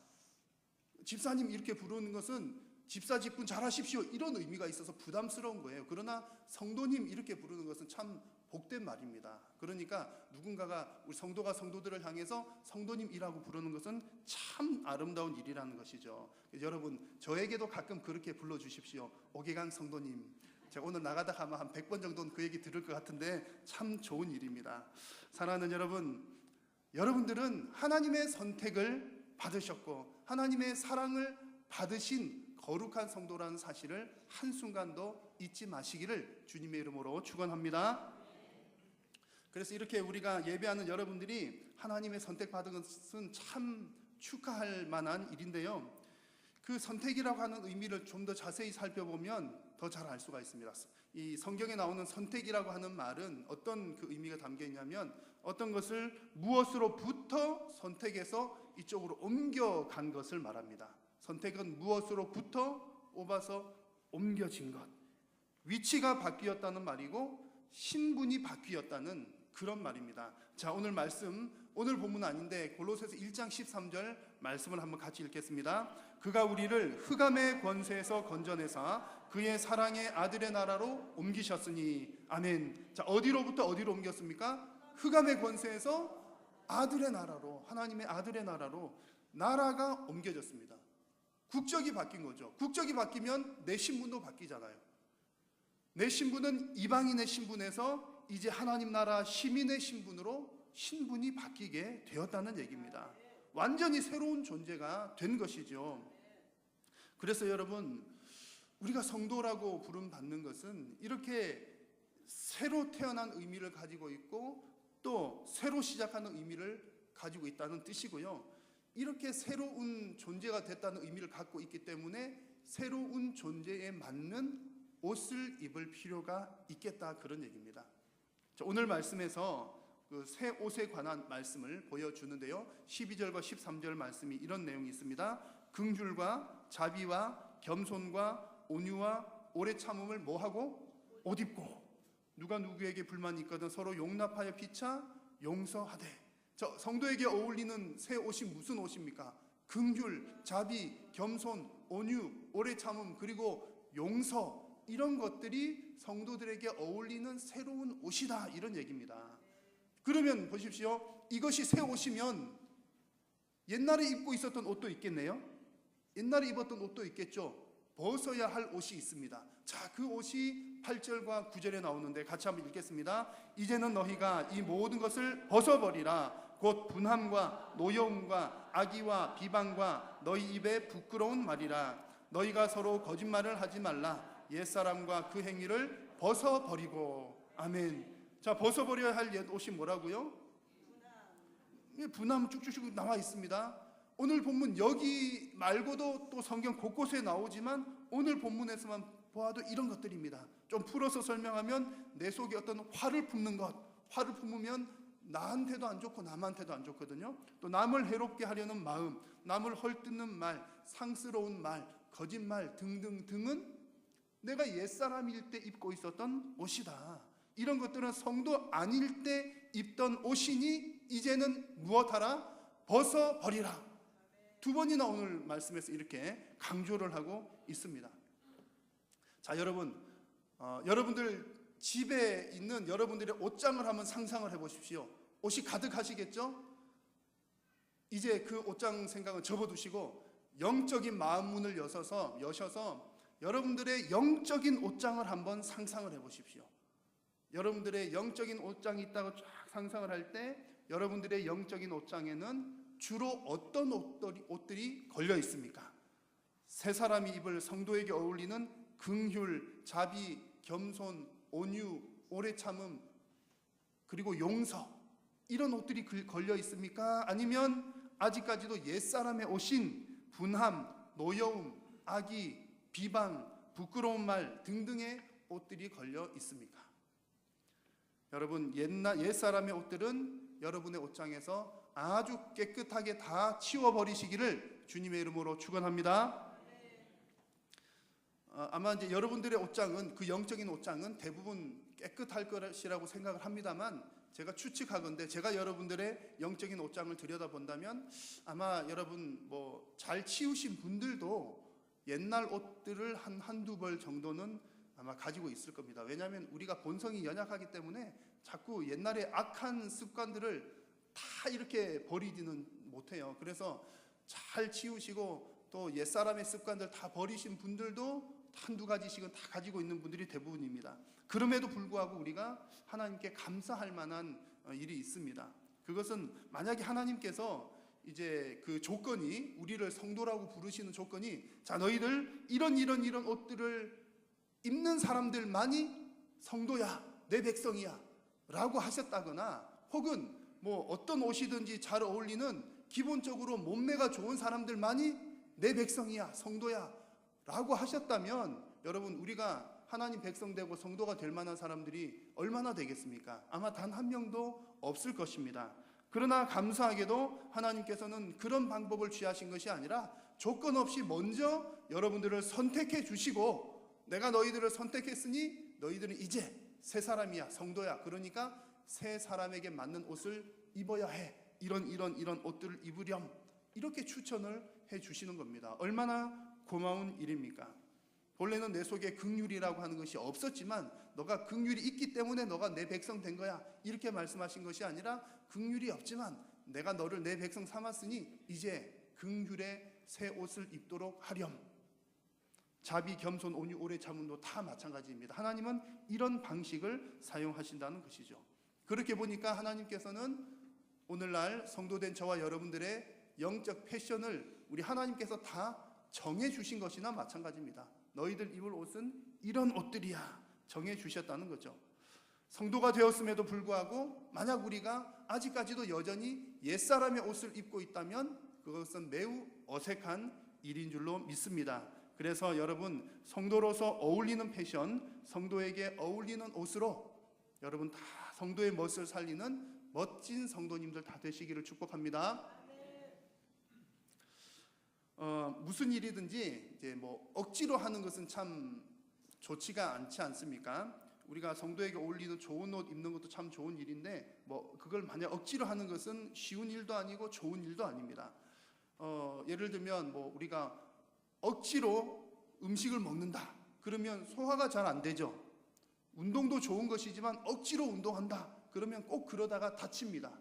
집사님 이렇게 부르는 것은 집사 직분 잘하십시오 이런 의미가 있어서 부담스러운 거예요. 그러나 성도님 이렇게 부르는 것은 참 복된 말입니다. 그러니까 누군가가 우리 성도가 성도들을 향해서 성도님이라고 부르는 것은 참 아름다운 일이라는 것이죠. 여러분, 저에게도 가끔 그렇게 불러주십시오. 오계강 성도님. 제가 오늘 나가다 가면 한 100번 정도는 그 얘기 들을 것 같은데 참 좋은 일입니다. 사랑하는 여러분, 여러분들은 하나님의 선택을 받으셨고 하나님의 사랑을 받으신 거룩한 성도라는 사실을 한순간도 잊지 마시기를 주님의 이름으로 축원합니다. 그래서 이렇게 우리가 예배하는 여러분들이 하나님의 선택받은 것은 참 축하할 만한 일인데요, 그 선택이라고 하는 의미를 좀 더 자세히 살펴보면 더 잘 알 수가 있습니다. 이 성경에 나오는 선택이라고 하는 말은 어떤 그 의미가 담겨 있냐면 어떤 것을 무엇으로부터 선택해서 이쪽으로 옮겨간 것을 말합니다. 선택은 무엇으로부터 뽑아서 옮겨진 것, 위치가 바뀌었다는 말이고 신분이 바뀌었다는 그런 말입니다. 자, 오늘 말씀, 오늘 본문 아닌데 골로새서 1장 13절 말씀을 한번 같이 읽겠습니다. 그가 우리를 흑암의 권세에서 건져내사 그의 사랑의 아들의 나라로 옮기셨으니. 아멘. 자, 어디로부터 어디로 옮겼습니까? 흑암의 권세에서 아들의 나라로, 하나님의 아들의 나라로 나라가 옮겨졌습니다. 국적이 바뀐 거죠. 국적이 바뀌면 내 신분도 바뀌잖아요. 내 신분은 이방인의 신분에서 이제 하나님 나라 시민의 신분으로 신분이 바뀌게 되었다는 얘기입니다. 완전히 새로운 존재가 된 것이죠. 그래서 여러분, 우리가 성도라고 부름받는 것은 이렇게 새로 태어난 의미를 가지고 있고 또 새로 시작하는 의미를 가지고 있다는 뜻이고요. 이렇게 새로운 존재가 됐다는 의미를 갖고 있기 때문에 새로운 존재에 맞는 옷을 입을 필요가 있겠다, 그런 얘기입니다. 자, 오늘 말씀에서 그 새 옷에 관한 말씀을 보여주는데요, 12절과 13절 말씀이 이런 내용이 있습니다. 긍휼과 자비와 겸손과 온유와 오래 참음을 뭐하고? 옷 입고. 누가 누구에게 불만이 있거든 서로 용납하여 피차 용서하되. 저 성도에게 어울리는 새 옷이 무슨 옷입니까? 긍휼, 자비, 겸손, 온유, 오래 참음, 그리고 용서, 이런 것들이 성도들에게 어울리는 새로운 옷이다, 이런 얘기입니다. 그러면 보십시오. 이것이 새 옷이면 옛날에 입고 있었던 옷도 있겠네요. 옛날에 입었던 옷도 있겠죠. 벗어야 할 옷이 있습니다. 자, 그 옷이 8절과 9절에 나오는데 같이 한번 읽겠습니다. 이제는 너희가 이 모든 것을 벗어버리라. 곧 분함과 노여움과 악의와 비방과 너희 입에 부끄러운 말이라. 너희가 서로 거짓말을 하지 말라. 옛사람과 그 행위를 벗어버리고. 아멘. 자, 벗어버려야 할 옛 옷이 뭐라고요? 분함 쭉쭉쭉 나와 있습니다. 오늘 본문 여기 말고도 또 성경 곳곳에 나오지만 오늘 본문에서만 보아도 이런 것들입니다. 좀 풀어서 설명하면 내 속에 어떤 화를 품는 것. 화를 품으면 나한테도 안 좋고 남한테도 안 좋거든요. 또 남을 해롭게 하려는 마음, 남을 헐뜯는 말, 상스러운 말, 거짓말 등등등은 내가 옛사람일 때 입고 있었던 옷이다. 이런 것들은 성도 아닐 때 입던 옷이니 이제는 무엇하라? 벗어버리라. 두 번이나 오늘 말씀에서 이렇게 강조를 하고 있습니다. 자, 여러분, 여러분들 집에 있는 여러분들의 옷장을 한번 상상을 해보십시오. 옷이 가득하시겠죠? 이제 그 옷장 생각은 접어두시고 영적인 마음문을 여셔서 여러분들의 영적인 옷장을 한번 상상을 해보십시오. 여러분들의 영적인 옷장이 있다고 쫙 상상을 할 때 여러분들의 영적인 옷장에는 주로 어떤 옷들이 걸려 있습니까? 새 사람이 입을 성도에게 어울리는 긍휼, 자비, 겸손, 온유, 오래 참음, 그리고 용서, 이런 옷들이 걸려 있습니까? 아니면 아직까지도 옛사람의 옷인 분함, 노여움, 악의, 비방, 부끄러운 말 등등의 옷들이 걸려 있습니까? 여러분, 옛사람의 옷들은 여러분의 옷장에서 아주 깨끗하게 다 치워버리시기를 주님의 이름으로 축원합니다. 아마 이제 여러분들의 옷장은, 그 영적인 옷장은 대부분 깨끗할 것이라고 생각을 합니다만, 제가 추측하건대 제가 여러분들의 영적인 옷장을 들여다본다면 아마 여러분 뭐 잘 치우신 분들도 옛날 옷들을 한두 벌 정도는 아마 가지고 있을 겁니다. 왜냐하면 우리가 본성이 연약하기 때문에 자꾸 옛날의 악한 습관들을 다 이렇게 버리지는 못해요. 그래서 잘 치우시고 또 옛사람의 습관들 다 버리신 분들도 한두 가지씩은 다 가지고 있는 분들이 대부분입니다. 그럼에도 불구하고 우리가 하나님께 감사할 만한 일이 있습니다. 그것은 만약에 하나님께서 이제 그 조건이, 우리를 성도라고 부르시는 조건이, 자, 너희들 이런 옷들을 입는 사람들만이 성도야, 내 백성이야 라고 하셨다거나, 혹은 뭐 어떤 옷이든지 잘 어울리는 기본적으로 몸매가 좋은 사람들만이 내 백성이야, 성도야 라고 하셨다면, 여러분, 우리가 하나님 백성 되고 성도가 될 만한 사람들이 얼마나 되겠습니까? 아마 단 한 명도 없을 것입니다. 그러나 감사하게도 하나님께서는 그런 방법을 취하신 것이 아니라 조건 없이 먼저 여러분들을 선택해 주시고, 내가 너희들을 선택했으니 너희들은 이제 새 사람이야, 성도야. 그러니까 새 사람에게 맞는 옷을 입어야 해. 이런 옷들을 입으렴. 이렇게 추천을 해 주시는 겁니다. 얼마나 고마운 일입니까? 본래는 내 속에 긍휼이라고 하는 것이 없었지만 너가 긍휼이 있기 때문에 너가 내 백성 된 거야, 이렇게 말씀하신 것이 아니라 긍휼이 없지만 내가 너를 내 백성 삼았으니 이제 긍휼의 새 옷을 입도록 하렴. 자비, 겸손, 온유, 오래 참음도 다 마찬가지입니다. 하나님은 이런 방식을 사용하신다는 것이죠. 그렇게 보니까 하나님께서는 오늘날 성도된 저와 여러분들의 영적 패션을 우리 하나님께서 다 정해 주신 것이나 마찬가지입니다. 너희들 입을 옷은 이런 옷들이야 정해 주셨다는 거죠. 성도가 되었음에도 불구하고 만약 우리가 아직까지도 여전히 옛사람의 옷을 입고 있다면 그것은 매우 어색한 일인 줄로 믿습니다. 그래서 여러분, 성도로서 어울리는 패션, 성도에게 어울리는 옷으로 여러분 다 성도의 멋을 살리는 멋진 성도님들 다 되시기를 축복합니다. 무슨 일이든지 이제 뭐 억지로 하는 것은 참 좋지가 않지 않습니까? 우리가 성도에게 어울리는 좋은 옷 입는 것도 참 좋은 일인데 뭐 그걸 만약 억지로 하는 것은 쉬운 일도 아니고 좋은 일도 아닙니다. 예를 들면 뭐 우리가 억지로 음식을 먹는다. 그러면 소화가 잘 안 되죠. 운동도 좋은 것이지만 억지로 운동한다. 그러면 꼭 그러다가 다칩니다.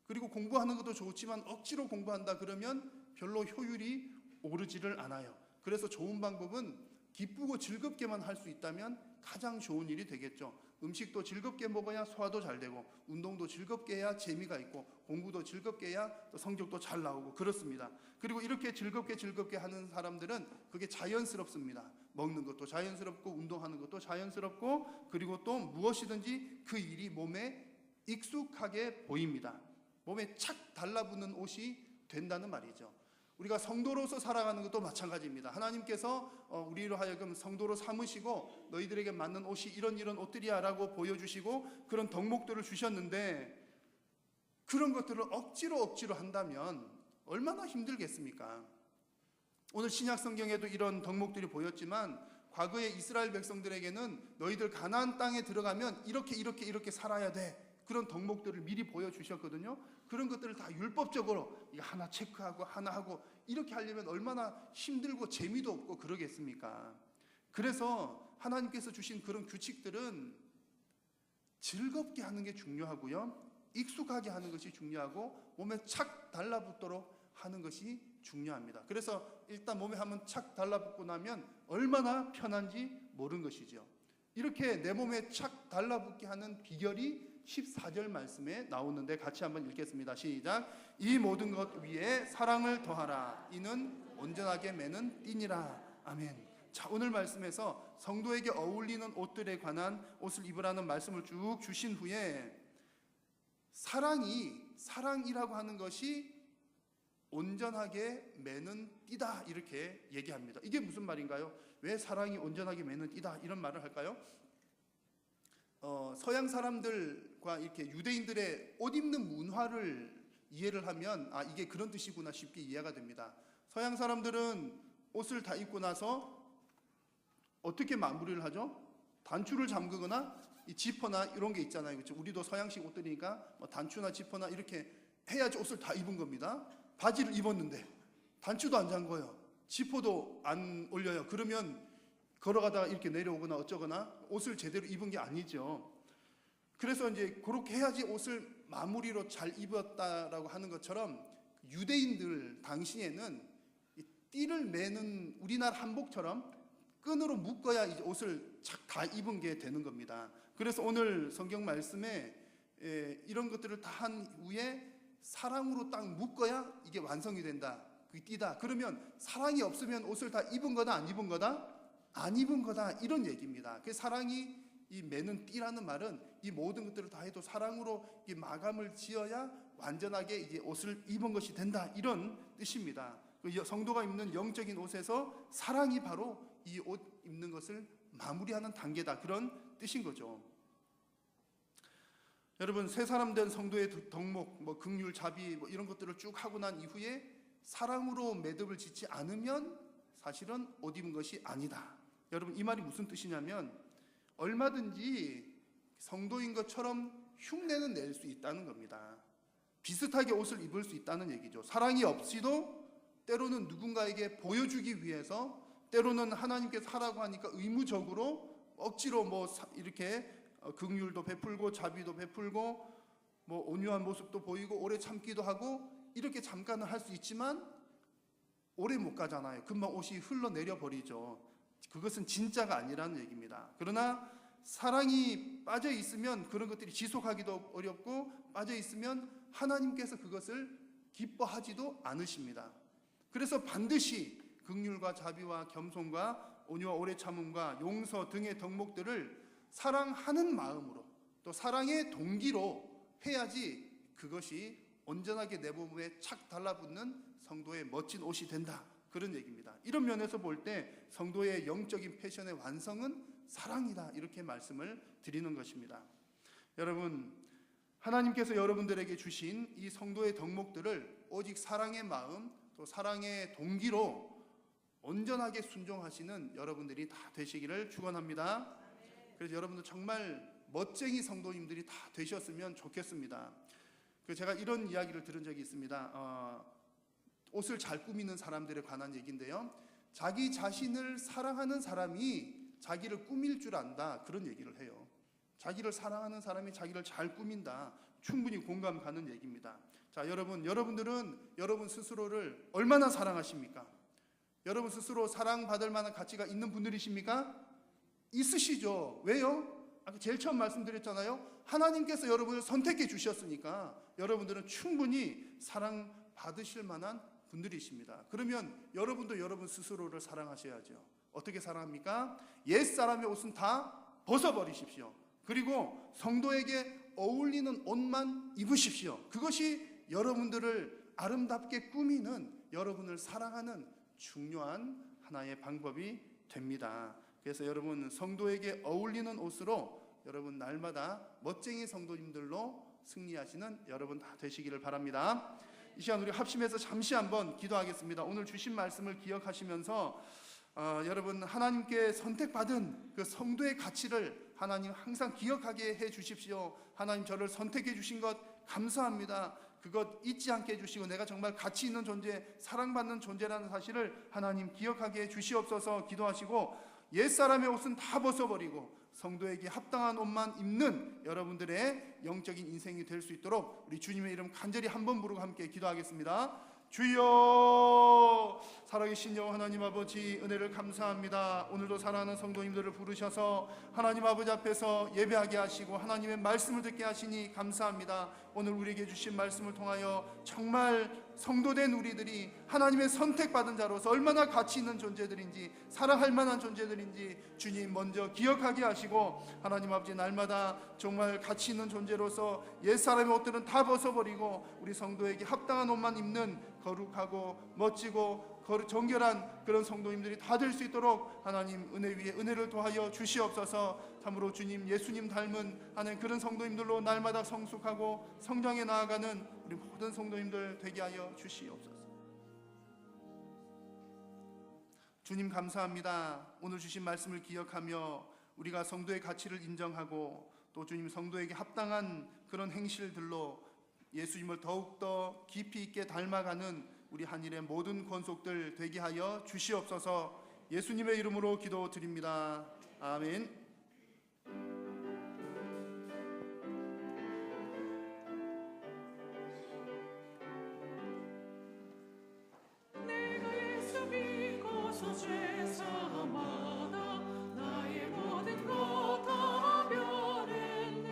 그리고 공부하는 것도 좋지만 억지로 공부한다. 그러면 별로 효율이 오르지를 않아요. 그래서 좋은 방법은 기쁘고 즐겁게만 할 수 있다면 가장 좋은 일이 되겠죠. 음식도 즐겁게 먹어야 소화도 잘 되고, 운동도 즐겁게 해야 재미가 있고, 공부도 즐겁게 해야 또 성적도 잘 나오고 그렇습니다. 그리고 이렇게 즐겁게 하는 사람들은 그게 자연스럽습니다. 먹는 것도 자연스럽고, 운동하는 것도 자연스럽고, 그리고 또 무엇이든지 그 일이 몸에 익숙하게 보입니다. 몸에 착 달라붙는 옷이 된다는 말이죠. 우리가 성도로서 살아가는 것도 마찬가지입니다. 하나님께서 우리로 하여금 성도로 삼으시고 너희들에게 맞는 옷이 이런 옷들이야 라고 보여주시고 그런 덕목들을 주셨는데, 그런 것들을 억지로 한다면 얼마나 힘들겠습니까? 오늘 신약 성경에도 이런 덕목들이 보였지만 과거의 이스라엘 백성들에게는 너희들 가나안 땅에 들어가면 이렇게 살아야 돼, 그런 덕목들을 미리 보여주셨거든요. 그런 것들을 다 율법적으로 이거 하나 체크하고 하나 하고 이렇게 하려면 얼마나 힘들고 재미도 없고 그러겠습니까? 그래서 하나님께서 주신 그런 규칙들은 즐겁게 하는 게 중요하고요, 익숙하게 하는 것이 중요하고, 몸에 착 달라붙도록 하는 것이 중요합니다. 그래서 일단 몸에 한번 착 달라붙고 나면 얼마나 편한지 모르는 것이죠. 이렇게 내 몸에 착 달라붙게 하는 비결이 14절 말씀에 나오는데 같이 한번 읽겠습니다. 시작. 이 모든 것 위에 사랑을 더하라. 이는 온전하게 매는 띠니라. 아멘. 자, 오늘 말씀에서 성도에게 어울리는 옷들에 관한 옷을 입으라는 말씀을 쭉 주신 후에 사랑이라고 하는 것이 온전하게 매는 띠다 이렇게 얘기합니다. 이게 무슨 말인가요? 왜 사랑이 온전하게 매는 띠다 이런 말을 할까요? 서양 사람들과 이렇게 유대인들의 옷 입는 문화를 이해를 하면 이게 그런 뜻이구나 쉽게 이해가 됩니다. 서양 사람들은 옷을 다 입고 나서 어떻게 마무리를 하죠? 단추를 잠그거나 이 지퍼나 이런 게 있잖아요. 그렇죠? 우리도 서양식 옷들이니까 뭐 단추나 지퍼나 이렇게 해야지 옷을 다 입은 겁니다. 바지를 입었는데 단추도 안 잠궈요. 지퍼도 안 올려요. 그러면 걸어가다가 이렇게 내려오거나 어쩌거나 옷을 제대로 입은 게 아니죠. 그래서 이제 그렇게 해야지 옷을 마무리로 잘 입었다라고 하는 것처럼 유대인들 당시에는 이 띠를 매는 우리나라 한복처럼 끈으로 묶어야 이제 옷을 착 다 입은 게 되는 겁니다. 그래서 오늘 성경 말씀에 이런 것들을 다 한 후에 사랑으로 딱 묶어야 이게 완성이 된다. 그게 띠다. 그러면 사랑이 없으면 옷을 다 입은 거다 안 입은 거다? 안 입은 거다 이런 얘기입니다. 그 사랑이 이 매는 띠라는 말은 이 모든 것들을 다 해도 사랑으로 이 마감을 지어야 완전하게 이제 옷을 입은 것이 된다 이런 뜻입니다. 성도가 입는 영적인 옷에서 사랑이 바로 이 옷 입는 것을 마무리하는 단계다 그런 뜻인 거죠. 여러분 새 사람 된 성도의 덕목, 뭐 긍휼, 자비 뭐 이런 것들을 쭉 하고 난 이후에 사랑으로 매듭을 짓지 않으면 사실은 옷 입은 것이 아니다. 여러분 이 말이 무슨 뜻이냐면 얼마든지 성도인 것처럼 흉내는 낼 수 있다는 겁니다. 비슷하게 옷을 입을 수 있다는 얘기죠. 사랑이 없이도 때로는 누군가에게 보여주기 위해서, 때로는 하나님께서 하라고 하니까 의무적으로 억지로 뭐 이렇게 긍휼도 베풀고 자비도 베풀고 뭐 온유한 모습도 보이고 오래 참기도 하고 이렇게 잠깐은 할 수 있지만 오래 못 가잖아요. 금방 옷이 흘러내려 버리죠. 그것은 진짜가 아니라는 얘기입니다. 그러나 사랑이 빠져 있으면 그런 것들이 지속하기도 어렵고, 빠져 있으면 하나님께서 그것을 기뻐하지도 않으십니다. 그래서 반드시 긍휼과 자비와 겸손과 온유와 오래 참음과 용서 등의 덕목들을 사랑하는 마음으로 또 사랑의 동기로 해야지 그것이 온전하게 내 몸에 착 달라붙는 성도의 멋진 옷이 된다 그런 얘기입니다. 이런 면에서 볼 때 성도의 영적인 패션의 완성은 사랑이다 이렇게 말씀을 드리는 것입니다. 여러분 하나님께서 여러분들에게 주신 이 성도의 덕목들을 오직 사랑의 마음 또 사랑의 동기로 온전하게 순종하시는 여러분들이 다 되시기를 축원합니다. 그래서 여러분들 정말 멋쟁이 성도님들이 다 되셨으면 좋겠습니다. 제가 이런 이야기를 들은 적이 있습니다. 옷을 잘 꾸미는 사람들에 관한 얘기인데요. 자기 자신을 사랑하는 사람이 자기를 꾸밀 줄 안다, 그런 얘기를 해요. 자기를 사랑하는 사람이 자기를 잘 꾸민다. 충분히 공감 가는 얘기입니다. 자, 여러분들은 여러분 스스로를 얼마나 사랑하십니까? 여러분 스스로 사랑받을 만한 가치가 있는 분들이십니까? 있으시죠. 왜요? 아까 제일 처음 말씀드렸잖아요. 하나님께서 여러분을 선택해 주셨으니까 여러분들은 충분히 사랑받으실 만한 분들이십니다. 그러면 여러분도 여러분 스스로를 사랑하셔야죠. 어떻게 사랑합니까? 옛사람의 옷은 다 벗어버리십시오. 그리고 성도에게 어울리는 옷만 입으십시오. 그것이 여러분들을 아름답게 꾸미는, 여러분을 사랑하는 중요한 하나의 방법이 됩니다. 그래서 여러분 성도에게 어울리는 옷으로 여러분 날마다 멋쟁이 성도님들로 승리하시는 여러분 다 되시기를 바랍니다. 이 시간 우리 합심해서 잠시 한번 기도하겠습니다. 오늘 주신 말씀을 기억하시면서 여러분 하나님께 선택받은 그 성도의 가치를 하나님 항상 기억하게 해 주십시오. 하나님 저를 선택해 주신 것 감사합니다. 그것 잊지 않게 해주시고 내가 정말 가치 있는 존재, 사랑받는 존재라는 사실을 하나님 기억하게 해 주시옵소서 기도하시고, 옛사람의 옷은 다 벗어버리고 성도에게 합당한 옷만 입는 여러분들의 영적인 인생이 될 수 있도록 우리 주님의 이름 간절히 한번 부르고 함께 기도하겠습니다. 주여, 살아계신 여호와 하나님 아버지, 은혜를 감사합니다. 오늘도 사랑하는 성도님들을 부르셔서 하나님 아버지 앞에서 예배하게 하시고 하나님의 말씀을 듣게 하시니 감사합니다. 오늘 우리에게 주신 말씀을 통하여 정말 성도된 우리들이 하나님의 선택받은 자로서 얼마나 가치 있는 존재들인지, 사랑할 만한 존재들인지 주님 먼저 기억하게 하시고, 하나님 아버지 날마다 정말 가치 있는 존재로서 옛사람의 옷들은 다 벗어버리고 우리 성도에게 합당한 옷만 입는 거룩하고 멋지고 정결한 그런 성도님들이 다 될 수 있도록 하나님 은혜 위에 은혜를 더하여 주시옵소서. 참으로 주님, 예수님 닮은 하는 그런 성도님들로 날마다 성숙하고 성장해 나아가는 우리 모든 성도님들 되게 하여 주시옵소서. 주님 감사합니다. 오늘 주신 말씀을 기억하며 우리가 성도의 가치를 인정하고 또 주님 성도에게 합당한 그런 행실들로 예수님을 더욱더 깊이 있게 닮아가는 우리 한일의 모든 권속들 되게 하여 주시옵소서. 예수님의 이름으로 기도드립니다. 아멘. 내가 예수 믿고서 죄 사함하다 나의 모든 것 다 변했네.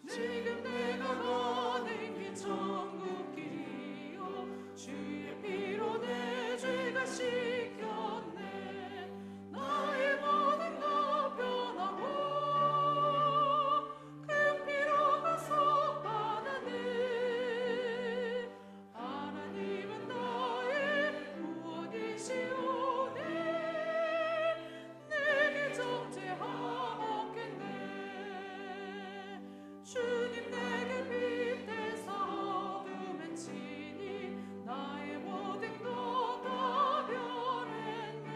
지금 내가 가는 길 천국 길이요 주의 피로 내 죄가 씻겼네. 나의 모든 것 변하고 그 피로 가서 받았네. 하나님은 나의 구원이시오네. 내게 정죄하옵겠네. 주님 내게 빛대사 어둠에 치니 나의 모든 것 다 변했네.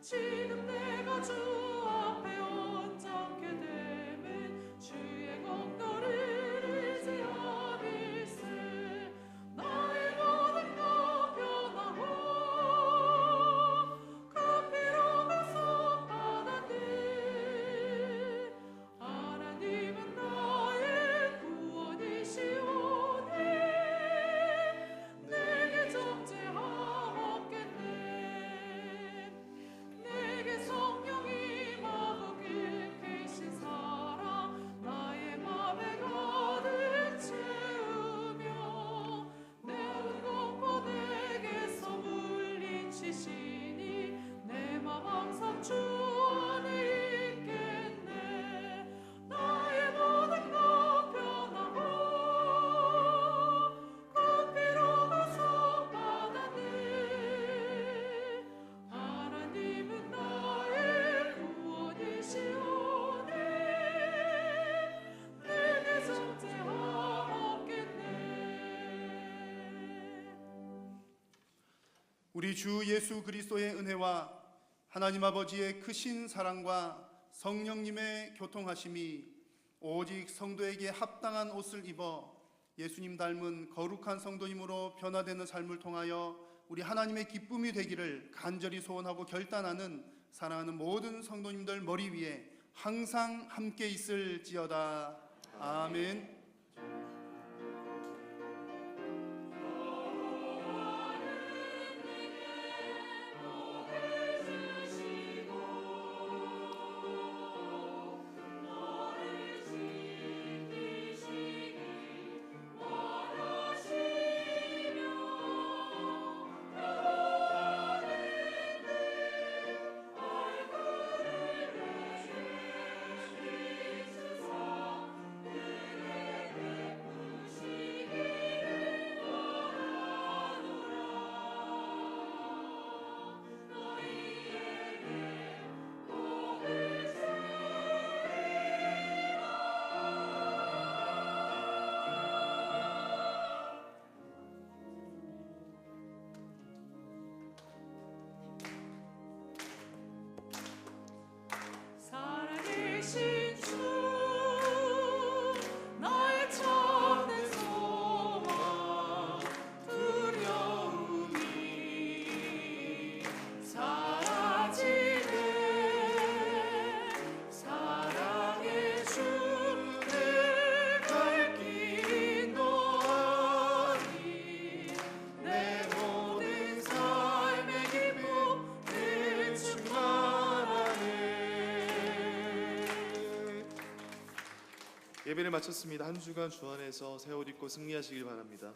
지금 내가 주 앞에 언짢게 되면 주의 공로를 의지하밀세. 나의 모든 것 변하고 그 피로 가서 받았네. 하나님은 나의 구원이시오네. 내게 정죄하옵겠네. 내게 성령이 마음 깊게 계신 사랑 나의 맘에 가득 채우며 내 공포 내게서 물리치시니 내 맘 항상 주 안에 있겠네. 나의 모든 것 변하고 그 피로 가서 받았네. 하나님은 나의 구원이시오네. 내게 정죄하옵겠네. 우리 주 예수 그리스도의 은혜와 하나님 아버지의 크신 사랑과 성령님의 교통하심이 오직 성도에게 합당한 옷을 입어 예수님 닮은 거룩한 성도님으로 변화되는 삶을 통하여 우리 하나님의 기쁨이 되기를 간절히 소원하고 결단하는 사랑하는 모든 성도님들 머리 위에 항상 함께 있을지어다. 아멘. 살아계신 주 나의 참된 소망 두려움이 사라지네 사랑의 주를 밝힌 너니 내 모든 삶의 기쁨을 충만하네. 예배를 마쳤습니다. 한 주간 주 안에서 새 옷 입고 승리하시길 바랍니다.